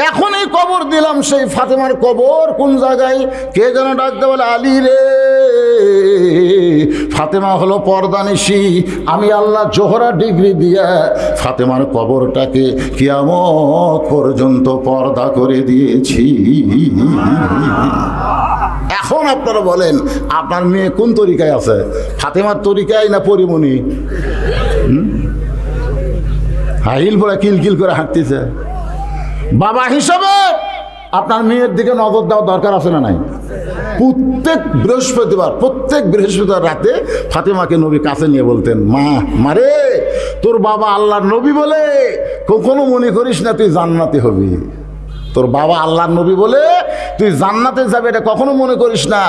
এখনই কবর দিলাম, সেই ফাতেমার কবর কোন জায়গায়? কে যেন ডাকতে বলে, আলী রে, ফাতেমা হলো পর্দানিশী, আমি আল্লাহ জোহরা ডিগ্রি দিয়ে ফাতেমার কবরটাকে কিয়ামত পর্যন্ত পর্দা করে দিয়েছি। এখন আপনারা বলেন, আপনার মেয়ে কোন তরিকায় আছে? ফাতেমার তরিকায় না পরিমণি? হাইল পড়ে কিলকিল করে হাঁটতেছে। বাবা হিসাবে আপনার মেয়ের দিকে নজর দেওয়া দরকার আছে না নাই? প্রত্যেক বৃহস্পতিবার রাতে ফাতেমাকে নবী কাছে নিয়ে বলতেন, মা মারে, তোর বাবা আল্লাহর নবী বলে কখনো মনে করিস না তুই জান্নাতে হবি। তোর বাবা আল্লাহর নবী বলে তুই জান্নাতে যাবে এটা কখনো মনে করিস না।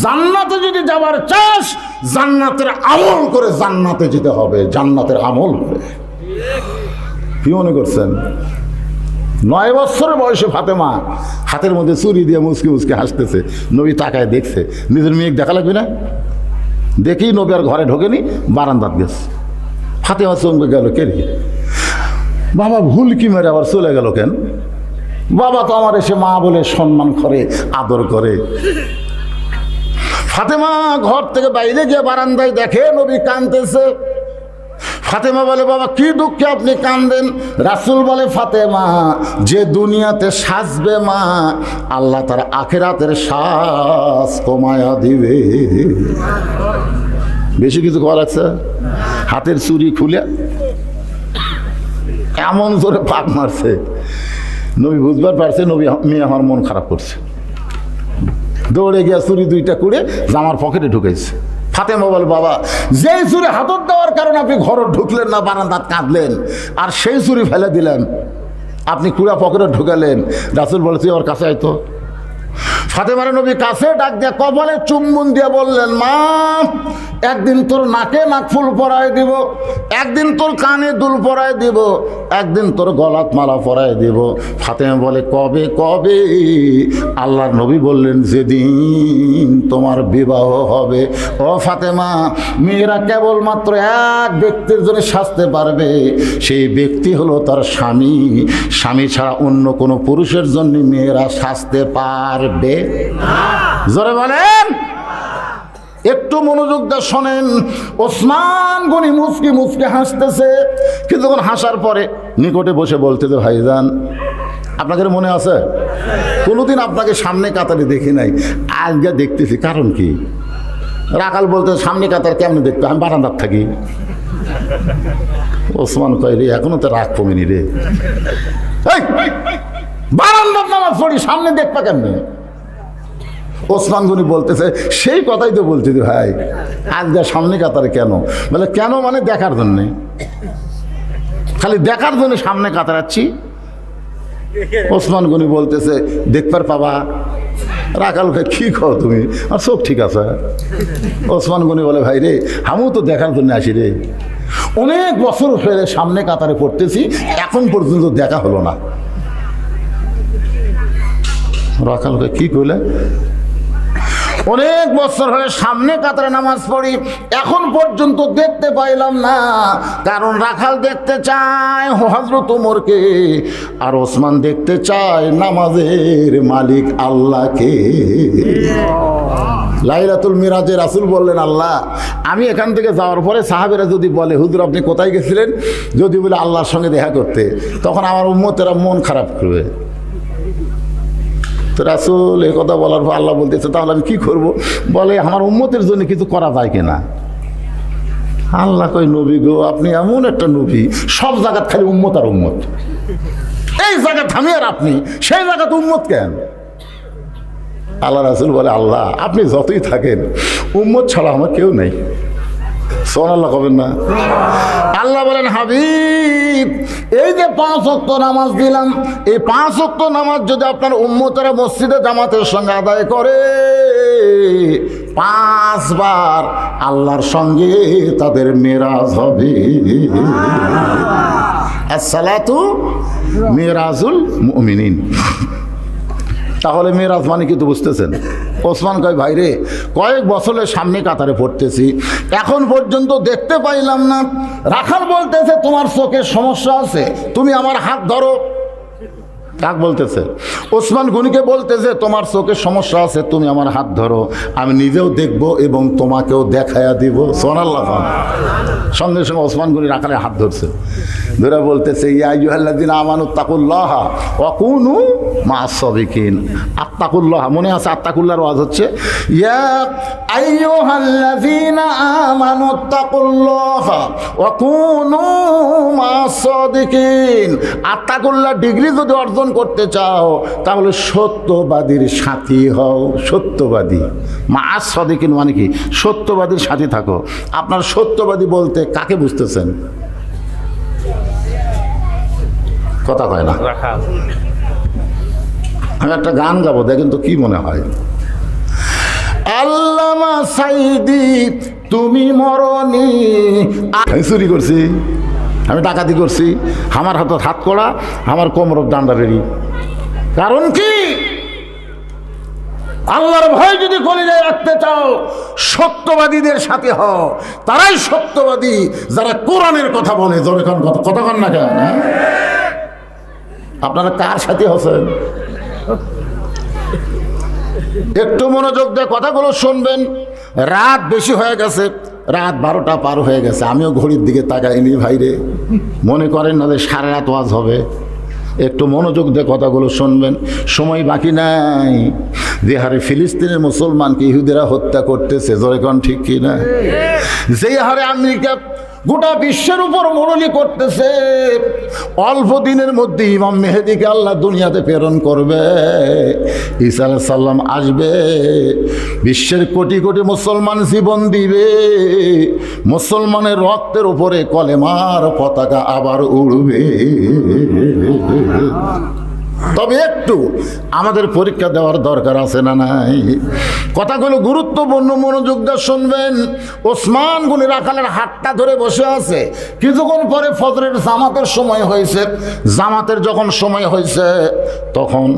জান্নাতে যদি যাবার চাস, জান্নাতের আমল করে জান্নাতে যেতে হবে, জান্নাতের আমল করে। কি মনে করছেন? 9 বছরের বয়সে ফাতেমা হাতের মধ্যে চুরি দিয়ে মুসকি মুসকি হাসতেছে। নবী তাকায় দেখছে, নিজের মেয়ে দেখা লাগবে না? দেখি নবী আর ঘরে ঢোকেনি, বারান্দাত গেছে। ফাতেমা চমকে গেল, কে রে বাবা, ভুল কি মেরে আবার চলে গেল কেন? বাবা তো আমার এসে মা বলে সম্মান করে, আদর করে। ফাতেমা ঘর থেকে বাইরে গিয়ে বারান্দায় দেখে নবী কাঁদতেছে। ফাতেমা বলে, বাবা কি দুঃখে আপনি কাঁদেন? রাসূল বলে, ফাতেমা যে দুনিয়াতে সাজবে মা, আল্লাহ তার আখিরাতের শ্বাস কমায়া দিবে। বেশি কিছু করা আছে? হাতের চুরি খুলে এমন জোরে পাক মারছে, নবী বুঝবার পারছে নবী মেয়ে আমার মন খারাপ করছে। দৌড়ে গিয়া চুরি 2টা করে জামার পকেটে ঢুকেছে। ফাতেমা বলে, বাবা যেই চুরি হাতত দেওয়ার কারণে আপনি ঘরে ঢুকলেন না, বারান্দাত কাঁদলেন, আর সেই চুরি ফেলে দিলেন, আপনি কুড়া পকেটে ঢুকালেন। রাসূল বলে, তুই ওর কাছে আইতো। ফাতেমার নবী কাছে ডাক দিয়ে কপালে চুম্বন দিয়ে বললেন, মা একদিন তোর নাকে নাকফুল পরায় দিব, একদিন তোর কানে দুল পরায় দিব, একদিন তোর গলাত মালা পরায় দিব। ফাতেমা বলে, কবে কবে? আল্লাহর নবী বললেন, যেদিন তোমার বিবাহ হবে। ও ফাতেমা, মেয়েরা কেবলমাত্র এক ব্যক্তির জন্য সাজতে পারবে, সেই ব্যক্তি হলো তার স্বামী। স্বামী ছাড়া অন্য কোনো পুরুষের জন্য মেয়েরা সাজতে পারবে না। জোরে বলেন। একটু মনোযোগ দিয়ে শোনেন। ওসমান গনি মুচকি মুচকি হাসতেছে, কিছুক্ষণ হাসার পরে নিকটে বসে বলতেছে, ভাইজান আপনাদের মনে আছে কোনোদিন আপনাকে সামনে কাতারে দেখি নাই, আজকে দেখতেছি, কারণ কি? রাখাল বলতে, সামনে কাতার কেমনে দেখতে? আমি বারান্দার থাকি। ওসমান কয়, রে এখনো তো রাগ কমেনি রে, বারান্দার নামাজ পড়ি, সামনে দেখবা কেমনে? ওসমান গনি বলতেছে, সেই কথাই তো বলতেছি ভাই, আজকে সামনে কাতারে কেন? বলে, কেন মানে দেখার জন্যে, খালি দেখার জন্য সামনে কাতারাচ্ছি। ওসমান গনি বলতেছে, দেখবার পাবা। রাখালকে কি কও তুমি? আর সব ঠিক আছে। ওসমান গনি বলে, ভাই রে আমিও তো দেখার জন্য আসি রে, অনেক বছর ফেরে সামনে কাতারে পড়তেছি, এখন পর্যন্ত দেখা হলো না। রাখালকে কি কইলে? অনেক বছর হয়ে সামনে কাতারে নামাজ পড়ি, এখন পর্যন্ত দেখতে পাইলাম না। কারণ রাখাল দেখতে চায় হযরত ওমরকে, আর ওসমান দেখতে চায় নামাজের মালিক আল্লাহকে। লাইলাতুল মিরাজে রাসূল বললেন, আল্লাহ আমি এখান থেকে যাওয়ার পরে সাহাবেরা যদি বলে হুজুর আপনি কোথায় গেছিলেন, যদি বলে আল্লাহর সঙ্গে দেখা করতে, তখন আমার উম্মতেরা মন খারাপ করবে। তো রাসূল এই কথা বলার পর আল্লাহ বলতেছে তাহলে আমি কি করব? বলে আমার উম্মতের জন্য কিছু করা যায় কিনা। আল্লাহ কই, নবী গো আপনি এমন একটা নবী, সব জায়গা খালি উম্মত আর উম্মত, এই জায়গা থামি আর আপনি সেই জায়গাতে উম্মত কেন? আল্লাহ রাসূল বলে, আল্লাহ আপনি যতই থাকেন উম্মত ছাড়া আমার কেউ নেই। সুবহানাল্লাহ কবেন না? আল্লাহ বলেন, হাবিব এই যে 5 ওয়াক্ত নামাজ দিলাম, এই 5 ওয়াক্ত নামাজ যদি আপনার উম্মতেরা মসজিদে জামাতের সঙ্গে আদায় করে 5 বার আল্লাহর সঙ্গে তাদের মেরাজ হবে। আসসালাতু মিরাজুল মুমিনিন। তাহলে মেরাজ মানে কি তো বুঝতেছেন? ওসমান কয়, ভাই রে কয়েক বছরের সামনে কাতারে পড়তেছি, এখন পর্যন্ত দেখতে পাইলাম না। রাখাল বলতেছে তোমার চোখের সমস্যা আছে, তুমি আমার হাত ধরো। কাক বলতেছে? ওসমান গনিকে বলতেছে তোমার চোখের সমস্যা আছে, তুমি আমার হাত ধরো, আমি নিজেও দেখব এবং তোমাকেও দেখায়া দিব। সুবহানাল্লাহ। সঙ্গে সঙ্গে ওসমান গনি রাখালের হাত ধরছে, ধরে বলতেছে ইয়া আইয়ুহাল্লাযীনা আমানুত্তাকুল্লাহ ওয়া কুনু মা'আস সাদিকিন। আত্তাকুল্লাহ মনে আছে? আত্তাকুল্লাহর ওয়াজ হচ্ছে ইয়া আইয়ুহাল্লাযীনা আমানুত্তাকুল্লাহ ওয়া কুনু মা'আস সাদিকিন। আত্তাকুল্লাহ ডিগ্রি যদি অর্জন করতে চাও তাহলে সত্যবাদীর সাথী হও। সত্যবাদী মা'আস সাদিকিন মানে কি? সত্যবাদীর সাথী থাকো। আপনার সত্যবাদী বলতে কাকে বুঝতেছেন? কথা কয় না। আমি একটা গান গাবো, দেখেন তো কি মনে হয়। আল্লামা সাইদি তুমি মরনি। আমি চুরি করছি, আমি ডাকাতি করছি, আমার হাতত হাত করা, আমার কোমরের ডান্ডা বেরি। কারণ কি? আল্লাহর ভয় যদি কলিজায় রাখতে চাও সত্যবাদীদের সাথে হও। তারাই সত্যবাদী যারা কোরআনের কথা বলে। জোরে কোন কথা কন না কেন? আপনারা কার সাথে হচ্ছেন? একটু মনোযোগ দিয়ে কথাগুলো শুনবেন। রাত বেশি হয়ে গেছে, রাত 12টা পার হয়ে গেছে। আমিও ঘড়ির দিকে তাকাইনি ভাইরে, মনে করেন না যে সারা রাত ওয়াজ হবে। একটু মনোযোগ দিয়ে কথাগুলো শুনবেন, সময় বাকি নাই। যে হারে ফিলিস্তিনের মুসলমানকে ইহুদিরা হত্যা করতেছে, জোরে কোন ঠিক কি না? যে হারে আমেরিকা গোটা বিশ্বের উপর মরলি করতেছে, অল্প দিনের মধ্যে ইমাম মেহেদিকে আল্লাহ দুনিয়াতে প্রেরণ করবে। ঈসা আলাইহিস সালাম আসবে, বিশ্বের কোটি কোটি মুসলমান জীবন দিবে, মুসলমানের রক্তের উপরে কলেমার পতাকা আবার উড়বে। তবে একটু আমাদের পরীক্ষা দেওয়ার দরকার আছে না নাই? কথাগুলো গুরুত্বপূর্ণ, মনোযোগ দিয়ে শুনবেন। ওসমান গনি রাখালের হাতটা ধরে বসে আছে। কিছুক্ষণ পরে ফজরের জামাতের সময় হয়েছে। জামাতের যখন সময় হয়েছে তখন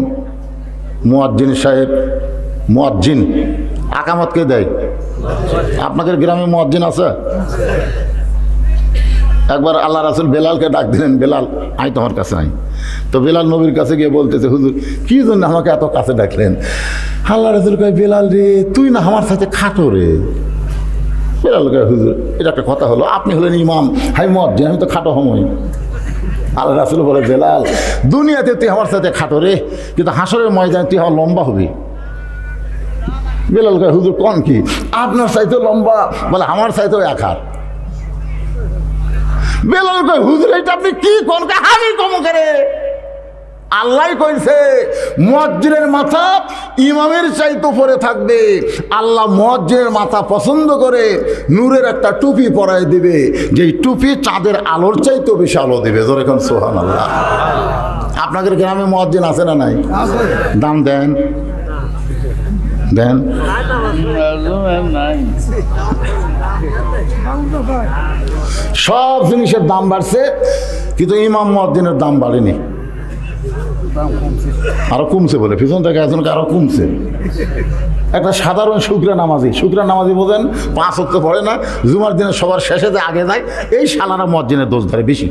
মুয়াজ্জিন সাহেব, মুয়াজ্জিন আকামত কে দেয়? আপনাদের গ্রামে মুয়াজ্জিন আছে? একবার আল্লাহ রাসূল বেলালকে ডাক দিলেন, বেলাল আই তোমার কাছে আই। তো বেলাল নবীর কাছে গিয়ে বলতেছে, হুজুর কি জন্য আমাকে এত কাছে ডাকলেন? আল্লাহ রাসূল কয়, বেলাল রে তুই না আমার সাথে খাটো রে। বেলাল কয়, হুজুর এটা একটা কথা হলো, আপনি হলেন ইমাম, হাই মুয়াজ্জিন, আমি তো খাটো হমই। আল্লাহ রাসূল বলে, বেলাল দুনিয়াতে তুই আমার সাথে খাটো রে, কিন্তু হাসরের ময়দানে তুই আমার লম্বা হবি। বেলাল কয়, হুজুর কোন কি? আপনার চাইতেও লম্বা? বলে আমার চাইতেও এক হাত। বেলাল কয়, হুজুর এটা আপনি কি কোন? আমি কম করে আল্লাহ কইছে মুয়াজ্জিনের মাথা ইমামের চাইতে উপরে থাকবে। আল্লাহ মুয়াজ্জিনের মাথা পছন্দ করে নূরের একটা টুপি পরায় দিবে, যেই টুপি চাঁদের আলোর চাইতেও বেশি আলো দিবে। জোরে কোন সুবহানাল্লাহ। আপনাদের গ্রামে মুয়াজ্জিন আছে না নাই? দাম দেন দেন। সব জিনিসের দাম বাড়ছে, কিন্তু ইমাম মুয়াজ্জিনের দাম বাড়েনি। আরো কমছে বলে, পিছন থেকে একজনকে আরো কমছে। একটা সাধারণ শুকরা নামাজি বোঝেন, 5 ওয়াক্ত পড়ে না, জুমার দিনে সবার শেষে যে আগে যায়, এই শালারা মুয়াজ্জিনের দোষ ধরে বেশি।